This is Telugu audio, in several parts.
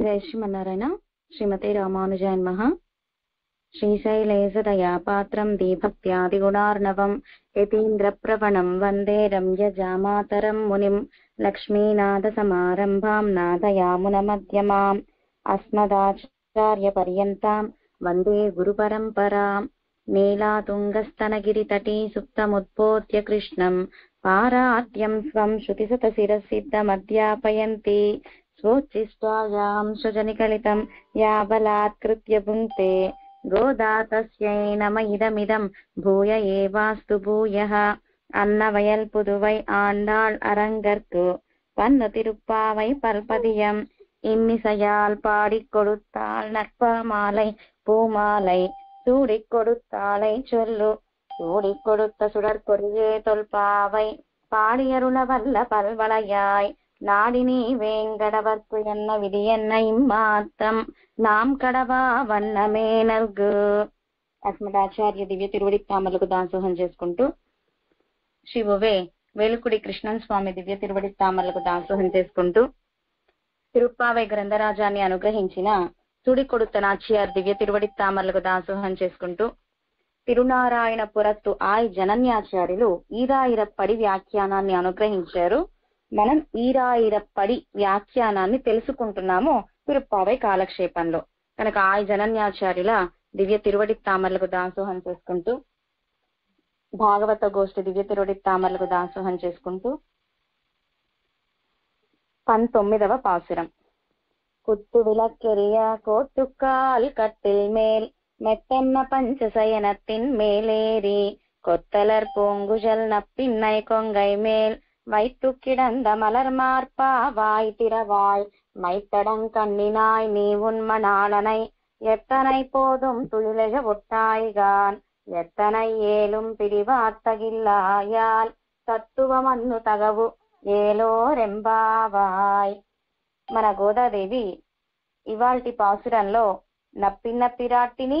జై శ్రీమన్నారాయణ. శ్రీమతే రామానుజాయ నమః. శ్రీశైలేశదయా పాత్రం దీభక్త్యాదిగుణార్ణవం యతీంద్రప్రవణం వందే రమ్యజామాతరం మునిం లక్ష్మీనాథసమారంభాం నాథయామునమధ్యమాం అస్మదాచార్యపర్యంతాం వందే గురుపరంపరాం. నీలాతుంగస్తనగిరితటీ సుప్తముద్బోధ్య కృష్ణం పారాద్యం స్వం శృతిశతశిరసిద్ధమధ్యాపయంతి స్వోచ్ఛిష్టాయాం సృజనికలితం యా బలాత్కృత్య భుంక్తే గోదా తస్యై నమ ఇదమిదం భూయ ఏవాస్తు భూయః. అన్నవయల్ పుదువై ఆండాళ్ அரங்கற்கு பன்னு திருப்பாவை பல்பதியம் இன்னிசையால் பாடிக் கொடுத்தாள் நற்பமாலை பூமாலை சூடிக் கொடுத்தாளை சொல்லு சூடிக் கொடுத்த சுடற்கொடியே தொல்பாவை பாடியருள வல்ல பல்வளையாய் நாடினி வேங்கடவர்க்கு என்ன விதி என்ன இம்மாத்தம் நாம் கடవా వన్నమే నల్గు. అస్మదాచార్య దివ్య తిరువడి తామలకు దాసోహం చేసుకుంటూ శివువే వేలుకుడి కృష్ణన్ స్వామి దివ్య తిరువడి తామలకు దాసోహం చేసుకుంటూ తిరుప్పావై గ్రంథరాజాన్ని అనుగ్రహించిన సుడి కొడుత నాచియార్ దివ్య తిరువడి తామలకు దాసోహం చేసుకుంటూ తిరునారాయణ పురత్తు ఆయ్ జనన్యాచార్యులు ఈరాయిరప్పడి వ్యాఖ్యానాన్ని అనుగ్రహించారు. మనం ఈరాయిరప్పడి వ్యాఖ్యానాన్ని తెలుసుకుంటున్నాము తిరుప్పావై కాలక్షేపంలో. కనుక ఆయ్ జనన్యాచార్యుల దివ్య తిరువడి తామర్లకు దాసోహం చేసుకుంటూ భాగవత గోష్ఠి దివ్య తిరువడి తామర్లకు దాసోహం చేసుకుంటూ 19వ పాసురం. కుత్తు విలక్కెరియ కోట్టుకాల్ కట్టిల్ మేల్ మెత్తన్న పంచసయనத்தின் மேலேறி கொத்தலர் பூங்குழல் நப்பின்னை கொங்கை மேல் வைத்து கிடந்த மலர் மார்பா வாய் திறவாய் மைத்தடங் கண்ணினாய் நீ உன்மணாளனை எத்தனை போதும் துயிலெழ ஒட்டாய்கான் எத்தனை ஏலும் பிரிவார்த்தகில்லாயால் తత్తువమన్ను తగవు ఏలోరెంబావాయ్. మన గోదాదేవి ఇవాల్టి పాసురంలో నప్పిన్న పిరాటిని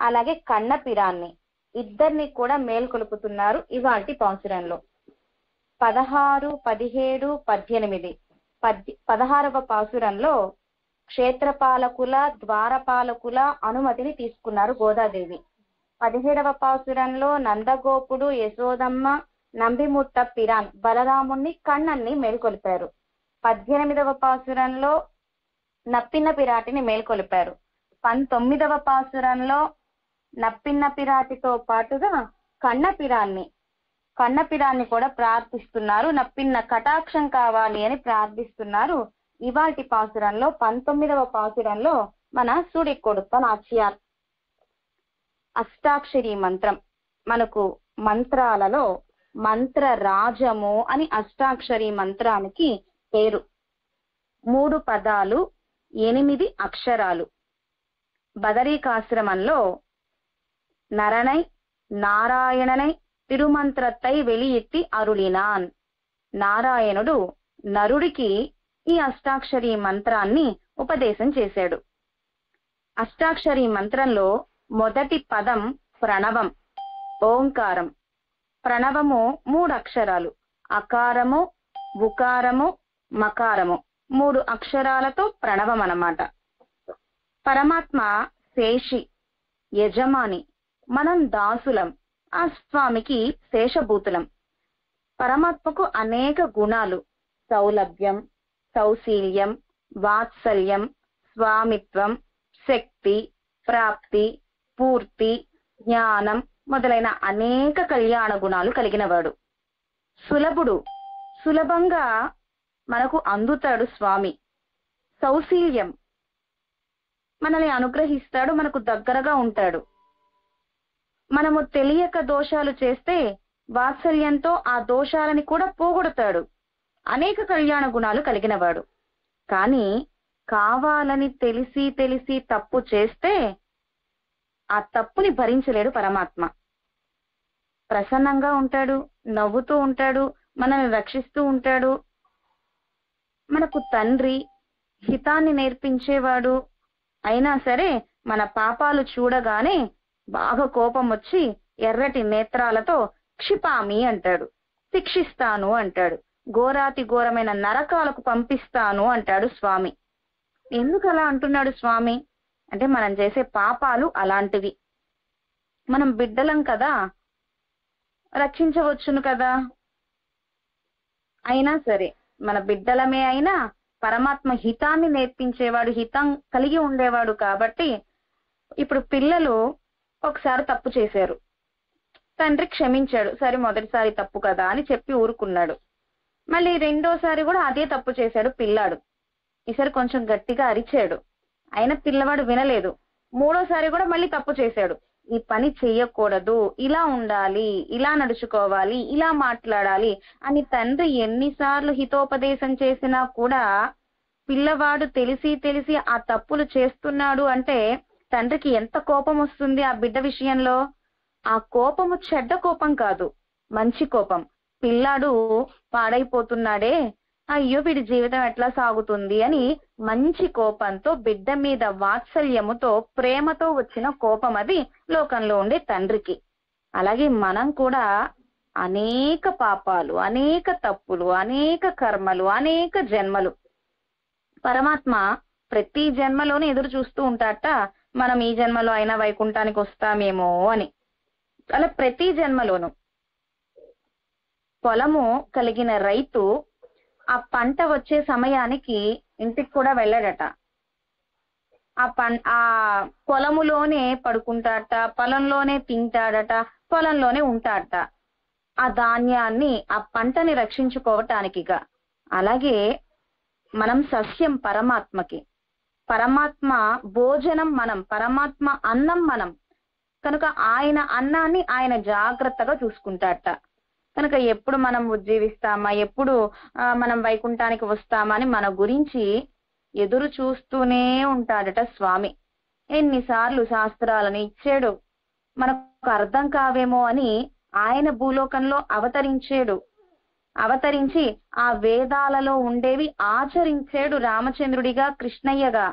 అలాగే కన్న పిరాన్ని ఇద్దరిని కూడా మేల్కొలుపుతున్నారు. ఇవాల్టి పాసురంలో 16, 17, 18 16వ పాసురంలో క్షేత్రపాలకుల ద్వారపాలకుల అనుమతిని తీసుకున్నారు గోదాదేవి. 17వ పాసురంలో నందగోపుడు యశోదమ్మ నంబిముట్ట పిరాన్ బలరాముణ్ణి కన్నన్ని మేల్కొలిపారు. 18వ పాసురంలో నప్పిన్న పిరాటిని మేల్కొలిపారు. 19వ పాసురంలో నప్పిన్న పిరాటితో పాటుగా కన్న పిరాన్ని కూడా ప్రార్థిస్తున్నారు. నప్పిన్న కటాక్షం కావాలి అని ప్రార్థిస్తున్నారు. ఇవాల్టి పాసురంలో 19వ పాసురంలో మన సుడి కొడుత నాచియార్ అష్టాక్షరి మంత్రం. మనకు మంత్రాలలో మంత్ర రాజము అని అష్టాక్షరి మంత్రానికి పేరు. 3 పదాలు 8 అక్షరాలు. బదరీకాశ్రమంలో నరనై నారాయణనై తిరుమంత్రత్తై వెలియెత్తి అరుళినాన్. నారాయణుడు నరుడికి ఈ అష్టాక్షరి మంత్రాన్ని ఉపదేశం చేశాడు. అష్టాక్షరి మంత్రంలో మొదటి పదం ప్రణవం, ఓంకారం. ప్రణవము 3 అక్షరాలు, అకారము, ఉకారము, మకారము 3 అక్షరాలతో ప్రణవం అన్నమాట. పరమాత్మ శేషి, యజమాని, మనం దాసులం, ఆ స్వామికి శేషభూతులం. పరమాత్మకు అనేక గుణాలు, సౌలభ్యం, సౌశీల్యం, వాత్సల్యం, స్వామిత్వం, శక్తి, ప్రాప్తి, పూర్తి, జ్ఞానం మొదలైన అనేక కళ్యాణ గుణాలు కలిగినవాడు. సులభుడు, సులభంగా మనకు అందుతాడు స్వామి. సౌశీల్యం, మనల్ని అనుగ్రహిస్తాడు, మనకు దగ్గరగా ఉంటాడు. మనము తెలియక దోషాలు చేస్తే వాత్సల్యంతో ఆ దోషాలని కూడా పోగొడతాడు. అనేక కళ్యాణ గుణాలు కలిగినవాడు. కానీ కావాలని తెలిసి తప్పు చేస్తే ఆ తప్పుని భరించలేడు పరమాత్మ. ప్రసన్నంగా ఉంటాడు, నవ్వుతూ ఉంటాడు, మనల్ని రక్షిస్తూ ఉంటాడు. మనకు తండ్రి, హితాన్ని నేర్పించేవాడు. అయినా సరే మన పాపాలు చూడగానే బాగా కోపం వచ్చి ఎర్రటి నేత్రాలతో క్షిపామి అంటాడు, శిక్షిస్తాను అంటాడు, ఘోరాతి ఘోరమైన నరకాలకు పంపిస్తాను అంటాడు స్వామి. ఎందుకు అలా అంటున్నాడు స్వామి అంటే మనం చేసే పాపాలు అలాంటివి. మనం బిడ్డలం కదా, రక్షించవచ్చును కదా. అయినా సరే మన బిడ్డలమే అయినా పరమాత్మ హితాన్ని నేర్పించేవాడు, హితం కలిగి ఉండేవాడు కాబట్టి ఇప్పుడు పిల్లలు ఒకసారి తప్పు చేశారు, తండ్రి క్షమించాడు, సరే మొదటిసారి తప్పు కదా అని చెప్పి ఊరుకున్నాడు. మళ్ళీ రెండోసారి కూడా అదే తప్పు చేశాడు పిల్లాడు, ఈసారి కొంచెం గట్టిగా అరిచాడు, అయినా పిల్లవాడు వినలేదు. మూడోసారి కూడా మళ్ళీ తప్పు చేశాడు, ఈ పని చెయ్యకూడదు, ఇలా ఉండాలి, ఇలా నడుచుకోవాలి, ఇలా మాట్లాడాలి అని తండ్రి ఎన్నిసార్లు హితోపదేశం చేసినా కూడా పిల్లవాడు తెలిసి తెలిసి ఆ తప్పులు చేస్తున్నాడు అంటే తండ్రికి ఎంత కోపం వస్తుంది ఆ బిడ్డ విషయంలో. ఆ కోపము చెడ్డ కోపం కాదు, మంచి కోపం. పిల్లాడు పాడైపోతున్నాడే, అయ్యో వీడి జీవితం ఎట్లా సాగుతుంది అని మంచి కోపంతో, బిడ్డ మీద వాత్సల్యముతో, ప్రేమతో వచ్చిన కోపం అది లోకంలో ఉండే తండ్రికి. అలాగే మనం కూడా అనేక పాపాలు, అనేక తప్పులు, అనేక కర్మలు, అనేక జన్మలు పరమాత్మ ప్రతి జన్మలోనే ఎదురు చూస్తూ ఉంటాట, మనం ఈ జన్మలో అయినా వైకుంఠానికి వస్తామేమో అని. అలా ప్రతి జన్మలోను పొలము కలిగిన రైతు ఆ పంట వచ్చే సమయానికి ఇంటికి కూడా వెళ్ళాడట, ఆ పొలములోనే పడుకుంటాడట, పొలంలోనే తింటాడట, పొలంలోనే ఉంటాడట, ఆ ధాన్యాన్ని, ఆ పంటని రక్షించుకోవటానికిగా. అలాగే మనం సస్యం పరమాత్మకి, పరమాత్మ భోజనం మనం, పరమాత్మ అన్నం మనం కనుక ఆయన అన్నాన్ని ఆయన జాగ్రత్తగా చూసుకుంటాడట. కనుక ఎప్పుడు మనం ఉజ్జీవిస్తామా, ఎప్పుడు మనం వైకుంఠానికి వస్తామా అని మన గురించి ఎదురు చూస్తూనే ఉంటాడట స్వామి. ఎన్నిసార్లు శాస్త్రాలను ఇచ్చాడు, మనకు అర్థం కావేమో అని ఆయన భూలోకంలో అవతరించాడు, అవతరించి ఆ వేదాలలో ఉండేవి ఆచరించాడు రామచంద్రుడిగా, కృష్ణయ్యగా.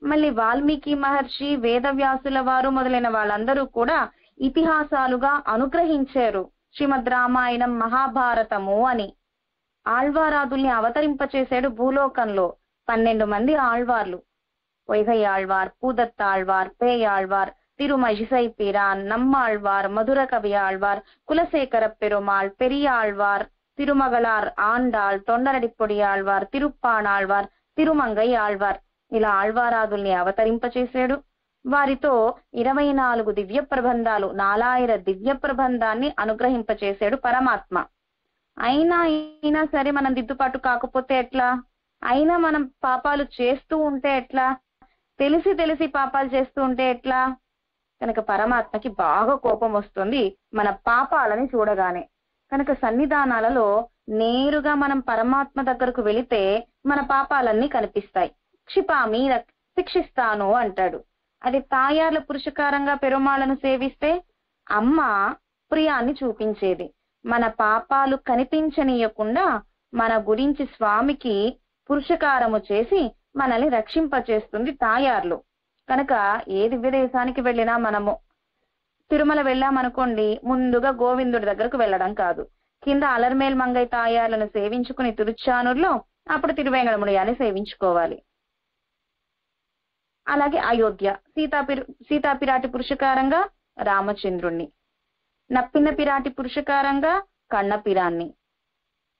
మళ్ళీ వాల్మీకి మహర్షి, వేదవ్యాసుల వారు మొదలైన వాళ్ళందరూ కూడా ఇతిహాసాలుగా అనుగ్రహించారు శ్రీమద్ రామాయణం, మహాభారతము అని. ఆళ్వారాదుల్ని అవతరింపచేశాడు భూలోకంలో. 12 మంది ఆళ్వార్లు, పొయ్గై ఆళ్వార్, పూదత్తాళ్వార్, పేయాళ్వార్, తిరుమజిసై పిరాన్, నమ్మాళ్వార్, మధుర కవి ఆళ్వార్, కులశేఖర పెరుమాళ్, పెరియాళ్వార్, తిరుమగళార్ ఆండాళ్, తొండరడిప్పొడి ఆళ్వార్, తిరుప్పాణాళ్వార్, తిరుమంగై ఆళ్వార్, ఇలా ఆళ్వారాదుల్ని అవతరింపచేశాడు. వారితో 24 దివ్య ప్రబంధాలు, 4000 దివ్య ప్రబంధాన్ని అనుగ్రహింపచేశాడు పరమాత్మ. అయినా సరే మనం దిద్దుబాటు కాకపోతే ఎట్లా, అయినా మనం పాపాలు చేస్తూ ఉంటే ఎట్లా, తెలిసి తెలిసి పాపాలు చేస్తూ ఉంటే ఎట్లా. కనుక పరమాత్మకి బాగా కోపం వస్తుంది మన పాపాలని చూడగానే. కనుక సన్నిధానాలలో నేరుగా మనం పరమాత్మ దగ్గరకు వెళితే మన పాపాలన్నీ కనిపిస్తాయి. క్షిపామి, శిక్షిస్తాను అంటాడు. అది తాయార్ల పురుషకారంగా పెరుమాళను సేవిస్తే అమ్మ ప్రియాన్ని చూపించేది. మన పాపాలు కనిపించనీయకుండా మన గురించి స్వామికి పురుషకారము చేసి మనల్ని రక్షింపచేస్తుంది తాయార్లు. కనుక ఏ దివ్య దేశానికి వెళ్ళినా, మనము తిరుమల వెళ్ళామనుకోండి, ముందుగా గోవిందుడి దగ్గరకు వెళ్ళడం కాదు, కింద అలర్మేల్ మంగై తాయార్లను సేవించుకుని తిరుచానూరులో అప్పుడు తిరువేంగళముడియాన్ని సేవించుకోవాలి. అలాగే అయోధ్య సీతాపిరాటి పురుషకారంగా రామచంద్రుణ్ణి, నప్పిన పిరాటి పురుషకారంగా కన్నపిరాన్ని,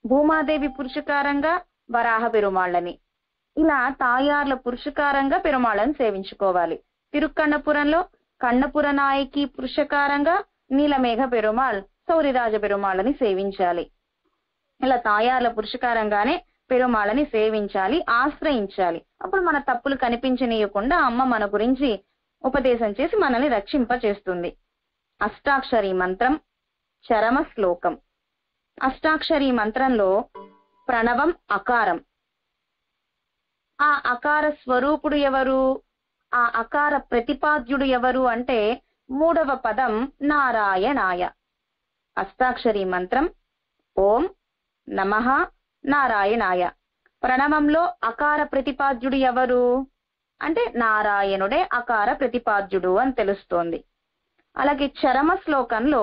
భూమాదేవి పురుషకారంగా వరాహ పెరుమాళ్ళని, ఇలా తాయార్ల పురుషకారంగా పెరుమాళ్ళని సేవించుకోవాలి. తిరుక్కన్నపురంలో కన్నపుర నాయకి పురుషకారంగా నీలమేఘ పెరుమాళ్, సౌరిరాజ పెరుమాళ్ళని సేవించాలి. ఇలా తాయార్ల పురుషకారంగానే పెరుమాళ్ళని సేవించాలి, ఆశ్రయించాలి. అప్పుడు మన తప్పులు కనిపించనీయకుండా అమ్మ మన గురించి ఉపదేశం చేసి మనల్ని రక్షింపచేస్తుంది. అష్టాక్షరి మంత్రం, చరమ శ్లోకం. అష్టాక్షరి మంత్రంలో ప్రణవం అకారం. ఆ అకార స్వరూపుడు ఎవరు, ఆ అకార ప్రతిపాద్యుడు ఎవరు అంటే 3వ పదం నారాయణాయ. అష్టాక్షరి మంత్రం ఓం నమః నారాయణాయ. ప్రణవంలో అకార ప్రతిపాద్యుడు ఎవరు అంటే నారాయణుడే అకార ప్రతిపాద్యుడు అని తెలుస్తోంది. అలాగే చరమ శ్లోకంలో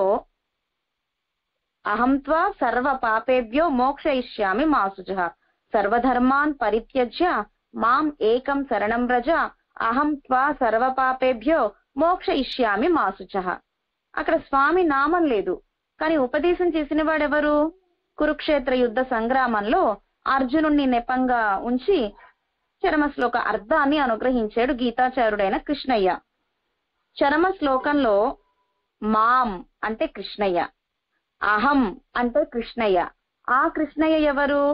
అహం త్వా సర్వ పాపేభ్యో మోక్షయిష్యామి మా శుచః, సర్వధర్మాన్ పరిత్యజ్య మాం ఏకం శరణం వ్రజ అహం త్వా సర్వ పాపేభ్యో మోక్షయిష్యామి మా శుచః. అక్కడ స్వామి నామం లేదు, కానీ ఉపదేశం చేసిన వాడెవరు? కురుక్షేత్ర యుద్ధ సంగ్రామంలో అర్జునుణ్ణి నెపంగా ఉంచి చరమ శ్లోక అర్థాన్ని అనుగ్రహించాడు గీతాచార్యుడైన కృష్ణయ్య. చరమ శ్లోకంలో మాం అంటే కృష్ణయ్య, అహం అంటే కృష్ణయ్య. ఆ కృష్ణయ్య ఎవరు?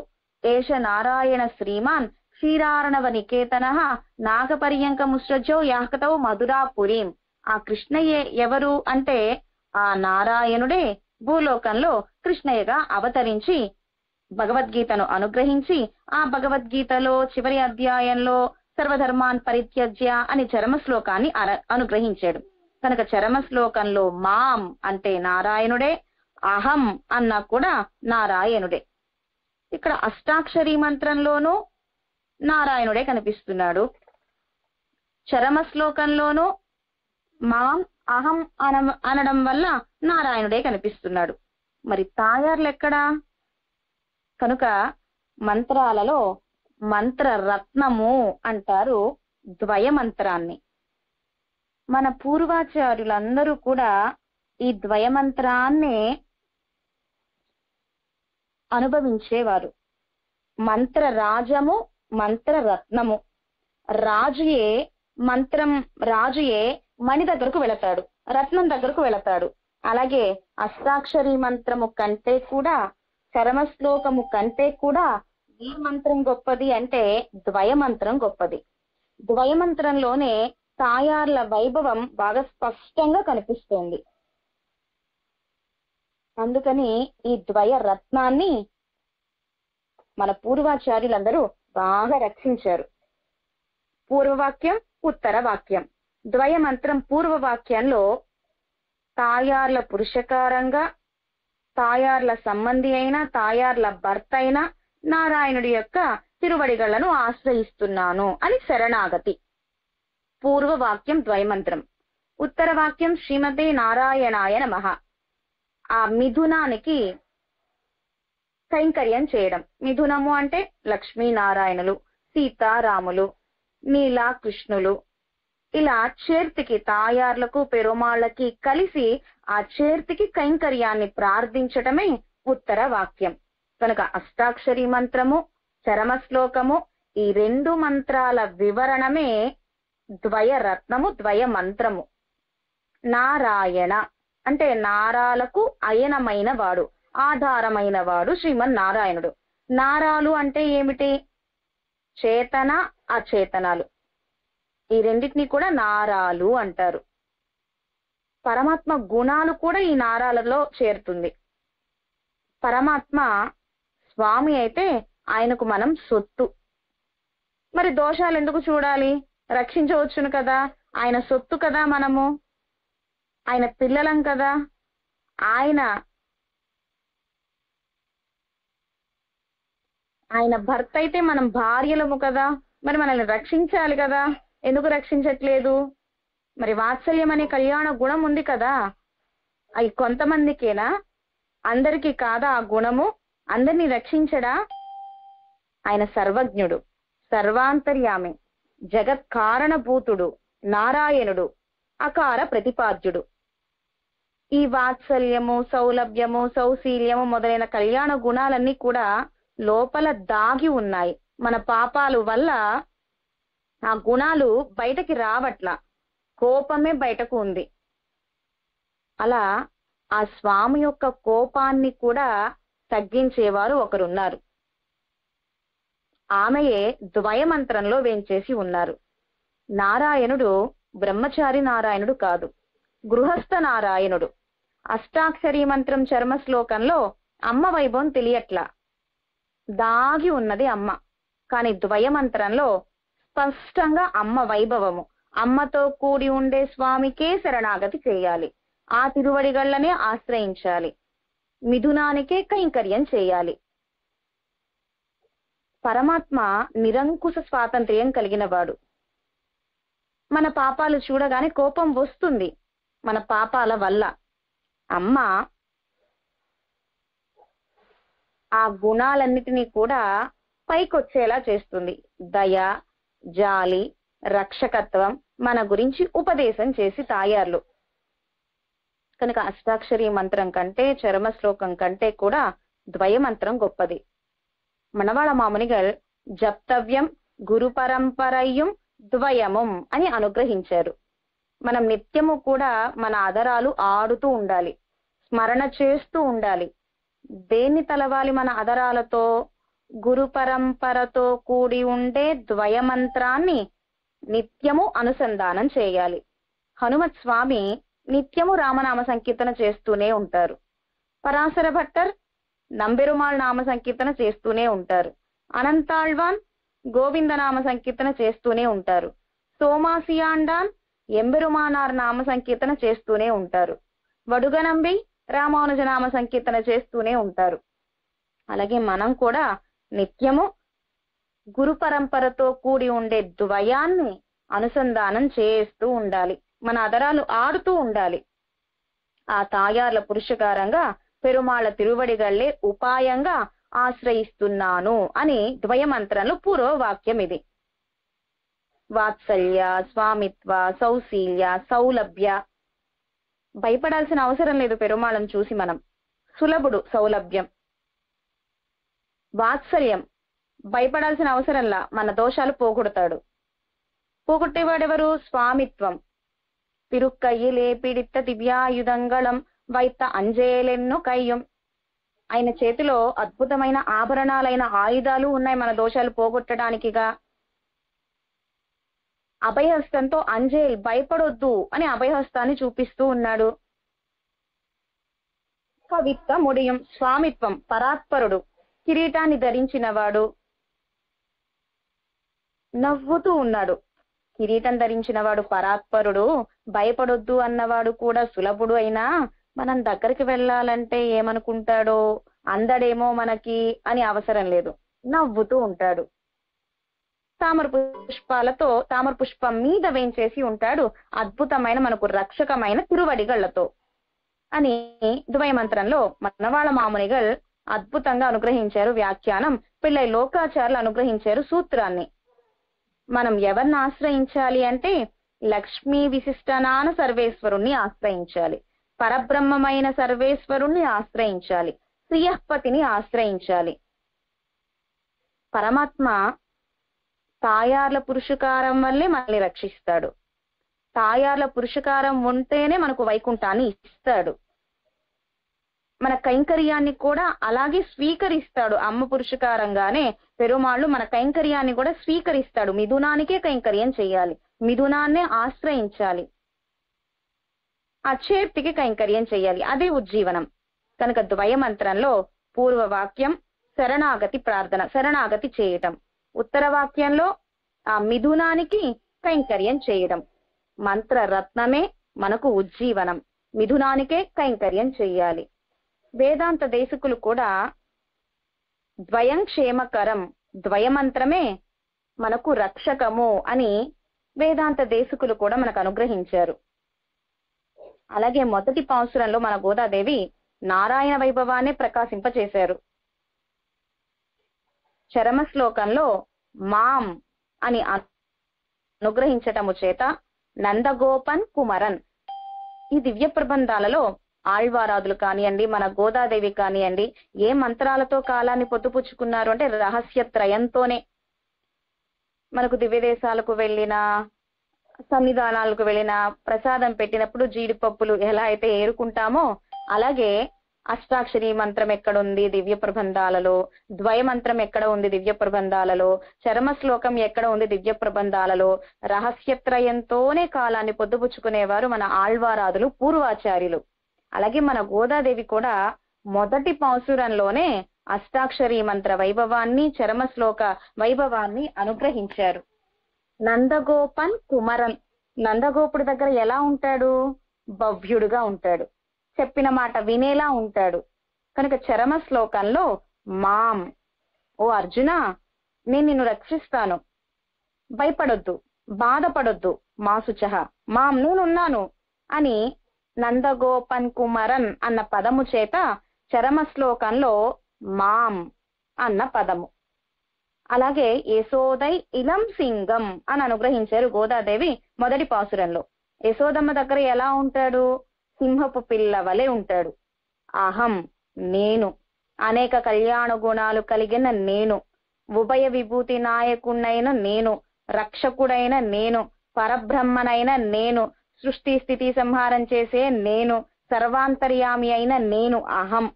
ఏష నారాయణ శ్రీమాన్ క్షీరార్ణవ నికేతన నాగపర్యంక ముసృజో యాహకతౌ మధురాపురీం. ఆ కృష్ణయ్య ఎవరు అంటే ఆ నారాయణుడే భూలోకంలో కృష్ణయ్యగా అవతరించి భగవద్గీతను అనుగ్రహించి ఆ భగవద్గీతలో చివరి అధ్యాయంలో సర్వధర్మాన్ పరిత్యజ్య అని చరమ శ్లోకాన్ని అనుగ్రహించాడు. కనుక చరమ శ్లోకంలో మాం అంటే నారాయణుడే, అహం అన్నా కూడా నారాయణుడే. ఇక్కడ అష్టాక్షరీ మంత్రంలోనూ నారాయణుడే కనిపిస్తున్నాడు, చరమ శ్లోకంలోనూ మాం అహం అనడం వల్ల నారాయణుడే కనిపిస్తున్నాడు. మరి తాయార్లు ఎక్కడా? కనుక మంత్రాలలో మంత్ర రత్నము అంటారు ద్వయ మంత్రాన్ని. మన పూర్వాచార్యులందరూ కూడా ఈ ద్వయ మంత్రాన్నే అనుభవించేవారు. మంత్ర రాజము, మంత్ర రత్నము. రాజుయే మణి దగ్గరకు వెళతాడు, రత్నం దగ్గరకు వెళతాడు. అలాగే అష్టాక్షరీ మంత్రము కంటే కూడా, చరమ శ్లోకము కంటే కూడా ఏ మంత్రం గొప్పది అంటే ద్వయ మంత్రం గొప్పది. ద్వయ మంత్రంలోనే తాయార్ల వైభవం బాగా స్పష్టంగా కనిపిస్తోంది. అందుకని ఈ ద్వయ రత్నాన్ని మన పూర్వాచార్యులందరూ బాగా రక్షించారు. పూర్వవాక్యం, ఉత్తర వాక్యం. ద్వయ మంత్రం పూర్వవాక్యంలో తాయార్ల పురుషకారంగా, తాయార్ల సంబంధి అయిన, తాయార్ల భర్త అయిన నారాయణుడి యొక్క తిరువడిగళ్లను ఆశ్రయిస్తున్నాను అని శరణాగతి. పూర్వవాక్యం ద్వయమంత్రం. ఉత్తర వాక్యం శ్రీమతే నారాయణాయ నమః. ఆ మిథునానికి కైంకర్యం చేయడం. మిథునము అంటే లక్ష్మీనారాయణులు, సీతారాములు, నీలా కృష్ణులు, ఇలా చేర్తికి తాయార్లకు పెరుమాళ్ళకి కలిసి ఆ చేర్తికి కైంకర్యాన్ని ప్రార్థించటమే ఉత్తర వాక్యం. కనుక అష్టాక్షరీ మంత్రము, చరమ శ్లోకము, ఈ రెండు మంత్రాల వివరణమే ద్వయ రత్నము, ద్వయ మంత్రము. నారాయణ అంటే నారాలకు అయనమైన వాడు, ఆధారమైన వాడు శ్రీమన్నారాయణుడు. నారాలు అంటే ఏమిటి? చేతన, అచేతనాలు. ఈ రెండింటినీ కూడా నారాలు అంటారు. పరమాత్మ గుణాలు కూడా ఈ నారాలలో చేరుతుంది. పరమాత్మ స్వామి అయితే ఆయనకు మనం సొత్తు. మరి దోషాలు ఎందుకు చూడాలి? రక్షించవచ్చును కదా, ఆయన సొత్తు కదా, మనము ఆయన పిల్లలం కదా. ఆయన భర్త అయితే మనం భార్యలము కదా, మరి మనల్ని రక్షించాలి కదా. ఎందుకు రక్షించట్లేదు? మరి వాత్సల్యం అనే కళ్యాణ గుణం ఉంది కదా, అవి కొంతమందికేనా? అందరికీ కాదా ఆ గుణము? అందరినీ రక్షించడా? ఆయన సర్వజ్ఞుడు, సర్వాంతర్యామి, జగత్ కారణభూతుడు, నారాయణుడు, అకార ప్రతిపాద్యుడు. ఈ వాత్సల్యము, సౌలభ్యము, సౌశీల్యము మొదలైన కళ్యాణ గుణాలన్నీ కూడా లోపల దాగి ఉన్నాయి. మన పాపాలు వల్ల ఆ గుణాలు బయటకి రావట్లా, కోపమే బయటకు ఉంది. అలా ఆ స్వామి యొక్క కోపాన్ని కూడా తగ్గించేవారు ఒకరున్నారు. ఆమెయే ద్వయమంత్రంలో వేంచేసి ఉన్నారు. నారాయణుడు బ్రహ్మచారి నారాయణుడు కాదు, గృహస్థ నారాయణుడు. అష్టాక్షరీ మంత్రం చర్మ శ్లోకంలో అమ్మ వైభవం తెలియట్లా, దాగి ఉన్నది అమ్మ. కానీ ద్వయమంత్రంలో స్పష్టంగా అమ్మ వైభవము. అమ్మతో కూడి ఉండే స్వామికే శరణాగతి చేయాలి, ఆ తిరువడిగళ్లనే ఆశ్రయించాలి, మిథునానికే కైంకర్యం చేయాలి. పరమాత్మ నిరంకుశ స్వాతంత్ర్యం కలిగిన వాడు. మన పాపాలు చూడగానే కోపం వస్తుంది, మన పాపాల వల్ల. అమ్మ ఆ గుణాలన్నిటినీ కూడా పైకొచ్చేలా చేస్తుంది. దయ, జాలి, రక్షకత్వం మన గురించి ఉపదేశం చేసి తాయార్లు. కనుక అష్టాక్షరి మంత్రం కంటే చరమ శ్లోకం కంటే కూడా ద్వయమంత్రం గొప్పది. మనవాళ మామునిగల్ జప్తవ్యం గురు పరంపరయ్యం ద్వయమం అని అనుగ్రహించారు. మనం నిత్యము కూడా మన అదరాలు ఆడుతూ ఉండాలి, స్మరణ చేస్తూ ఉండాలి. దేన్ని తలవాలి మన అదరాలతో? గురు పరంపరతో కూడి ఉండే ద్వయమంత్రాన్ని నిత్యము అనుసంధానం చేయాలి. హనుమత్ స్వామి నిత్యము రామనామ సంకీర్తన చేస్తూనే ఉంటారు. పరాశర భట్టర్ నంబెరుమాళ్ నామ సంకీర్తన చేస్తూనే ఉంటారు. అనంతాళ్వాన్ గోవిందనామ సంకీర్తన చేస్తూనే ఉంటారు. సోమాసియాండాన్ ఎంబెరుమానార్ నామ సంకీర్తన చేస్తూనే ఉంటారు. వడుగనంబి రామానుజ నామ సంకీర్తన చేస్తూనే ఉంటారు. అలాగే మనం కూడా నిత్యము గురు పరంపరతో కూడి ఉండే ద్వయాన్ని అనుసంధానం చేస్తూ ఉండాలి. మన అదరాలు ఆడుతూ ఉండాలి. ఆ తాయార్ల పురుషకారంగా పెరుమాళ తిరువడిగళ్లే ఉపాయంగా ఆశ్రయిస్తున్నాను అని ద్వయమంత్రంలో పూర్వ వాక్యం ఇది. వాత్సల్య, స్వామిత్వ, సౌశీల్య, సౌలభ్య. భయపడాల్సిన అవసరం లేదు పెరుమాళం చూసి మనం. సులభుడు, సౌలభ్యం. వాత్సల్యం, భయపడాల్సిన అవసరంలా, మన దోషాలు పోగొడతాడు. పోగొట్టేవాడెవరు? స్వామిత్వం. తిరుక్కయ్యిలే పిడిత్త దివ్యాయుధంగళం వైత్త అంజేలెన్నో కయ్యం. ఆయన చేతిలో అద్భుతమైన ఆభరణాలైన ఆయుధాలు ఉన్నాయి మన దోషాలు పోగొట్టడానికిగా. అభయహస్తంతో అంజేల్, భయపడొద్దు అని అభయహస్తాన్ని చూపిస్తూ ఉన్నాడు. కవిత్త ముడియం, స్వామిత్వం, పరాత్పరుడు, కిరీటాన్ని ధరించినవాడు, నవ్వుతూ ఉన్నాడు. కిరీటం ధరించినవాడు పరాత్పరుడు, భయపడొద్దు అన్నవాడు కూడా సులభుడు అయినా మనం దగ్గరికి వెళ్ళాలంటే ఏమనుకుంటాడో, అందడేమో మనకి అని అవసరం లేదు, నవ్వుతూ ఉంటాడు. తామర పుష్పాలతో, తామర పుష్పం మీద వేంచేసి ఉంటాడు అద్భుతమైన మనకు రక్షకమైన తిరువడిగళ్లతో అని ద్వయమంత్రంలో మనవాళ మామునిగల్ అద్భుతంగా అనుగ్రహించారు వ్యాఖ్యానం. పిళ్ళై లోకాచార్యులు అనుగ్రహించారు సూత్రాన్ని. మనం ఎవరిని ఆశ్రయించాలి అంటే లక్ష్మీ విశిష్టనాన సర్వేశ్వరుణ్ణి ఆశ్రయించాలి, పరబ్రహ్మమైన సర్వేశ్వరుణ్ణి ఆశ్రయించాలి, శ్రీయపతిని ఆశ్రయించాలి. పరమాత్మ తాయార్ల పురుషకారం వల్లే మనల్ని రక్షిస్తాడు. తాయార్ల పురుషకారం ఉంటేనే మనకు వైకుంఠాన్ని ఇస్తాడు. మన కైంకర్యాన్ని కూడా అలాగే స్వీకరిస్తాడు. అమ్మ పురుషకారంగానే పెరుమాళ్ళు మన కైంకర్యాన్ని కూడా స్వీకరిస్తాడు. మిథునానికే కైంకర్యం చేయాలి, మిథునాన్నే ఆశ్రయించాలి, అచేప్తికి కైంకర్యం చేయాలి. అదే ఉజ్జీవనం. కనుక ద్వయమంత్రంలో పూర్వ వాక్యం శరణాగతి ప్రార్థన, శరణాగతి చేయటం. ఉత్తర వాక్యంలో ఆ మిథునానికి కైంకర్యం చేయడం. మంత్ర రత్నమే మనకు ఉజ్జీవనం, మిథునానికే కైంకర్యం చెయ్యాలి. వేదాంత దేశికులు కూడా ద్వయం క్షేమకరం, ద్వయమంత్రమే మనకు రక్షకము అని వేదాంత దేశికులు కూడా మనకు అనుగ్రహించారు. అలాగే మొదటి పాసురంలో మన గోదాదేవి నారాయణ వైభవాన్ని ప్రకాశింపచేశారు. చరమ శ్లోకంలో మాం అని అనుగ్రహించటము చేత నందగోపన్ కుమరన్. ఈ దివ్య ప్రబంధాలలో ఆళ్వారాదులు కానివ్వండి, మన గోదాదేవి కానివ్వండి, ఏ మంత్రాలతో కాలాన్ని పొత్తుపుచ్చుకున్నారు అంటే రహస్యత్రయంతోనే. మనకు దివ్య దేశాలకు వెళ్ళినా, సన్నిధానాలకు వెళ్ళినా ప్రసాదం పెట్టినప్పుడు జీడిపప్పులు ఎలా అయితే ఏరుకుంటామో అలాగే అష్టాక్షరి మంత్రం ఎక్కడుంది దివ్య ప్రబంధాలలో, ద్వయమంత్రం ఎక్కడ ఉంది దివ్య ప్రబంధాలలో, చరమ శ్లోకం ఎక్కడ ఉంది దివ్య ప్రబంధాలలో, రహస్యత్రయంతోనే కాలాన్ని పొద్దుపుచ్చుకునేవారు మన ఆళ్వారాదులు, పూర్వాచార్యులు. అలాగే మన గోదాదేవి కూడా మొదటి పాసురంలోనే అష్టాక్షరి మంత్ర వైభవాన్ని, చరమ శ్లోక వైభవాన్ని అనుగ్రహించారు. నందగోపన్ కుమరన్. నందగోపుడి దగ్గర ఎలా ఉంటాడు? భవ్యుడుగా ఉంటాడు, చెప్పిన మాట వినేలా ఉంటాడు. కనుక చరమ శ్లోకంలో మాం, ఓ అర్జున నేను నిన్ను రక్షిస్తాను, భయపడొద్దు, బాధపడొద్దు, మాసుచహ, మాం నేనున్నాను అని నందగోపన్ కుమరన్ అన్న పదము చేత చరమ శ్లోకంలో మాం అన్న పదము. అలాగే యశోదై ఇలం సింగం అని అనుగ్రహించారు గోదాదేవి మొదటి పాసురంలో. యశోదమ్మ దగ్గర ఎలా ఉంటాడు? సింహపు పిల్ల వలె ఉంటాడు. అహం నేను, అనేక కళ్యాణ గుణాలు కలిగిన నేను, ఉభయ విభూతి నాయకుడైన నేను, రక్షకుడైన నేను, పరబ్రహ్మనైన నేను, సృష్టి స్థితి సంహారం చేసే నేను, సర్వాంతర్యామి అయిన నేను అహం.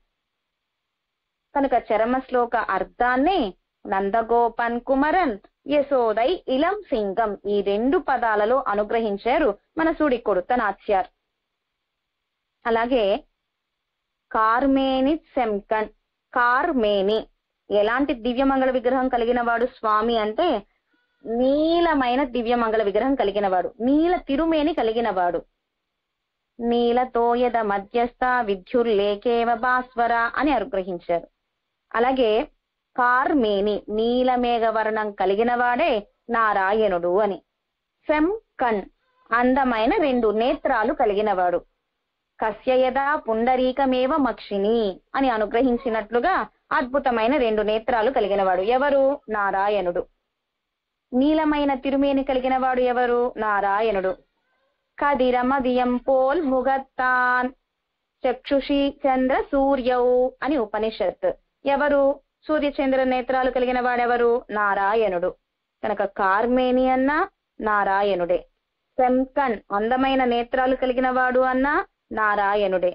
కనుక చరమ శ్లోక అర్థాన్ని నందగోపన్ కుమరన్ యశోదై ఇలం సింగం ఈ 2 పదాలలో అనుగ్రహించారు మన సూడికొడుత నాచ్యార్. అలాగే కార్మేని శంకన్, కార్మేని ఎలాంటి దివ్యమంగళ విగ్రహం కలిగిన వాడు స్వామి అంటే నీలమైన దివ్యమంగళ విగ్రహం కలిగిన వాడు, నీల తిరుమేని కలిగిన వాడు. నీలతోయద మధ్యస్థ విద్యుర్లేకేవ భాస్వర అని అనుగ్రహించారు. అలాగే కార్మేని నీలమేఘ వర్ణం కలిగిన వాడే నారాయణుడు అని. శంకన్ అందమైన 2 నేత్రాలు కలిగిన వాడు. కస్యయదా పుండరీకమేవ మక్షిని అని అనుగ్రహించినట్లుగా అద్భుతమైన 2 నేత్రాలు కలిగిన వాడు ఎవరు? నారాయణుడు. నీలమైన తిరుమేని కలిగిన వాడు ఎవరు? నారాయణుడు. కదిరమదియం పోల్ ముగత్తాన్ చక్షుషి చంద్ర సూర్యౌ అని ఉపనిషత్. ఎవరు? సూర్యచంద్ర నేత్రాలు కలిగిన వాడెవరు? నారాయణుడు. కనుక కార్మేని అన్న నారాయణుడే. శంకన్ అందమైన నేత్రాలు కలిగిన వాడు అన్న నారాయణుడే.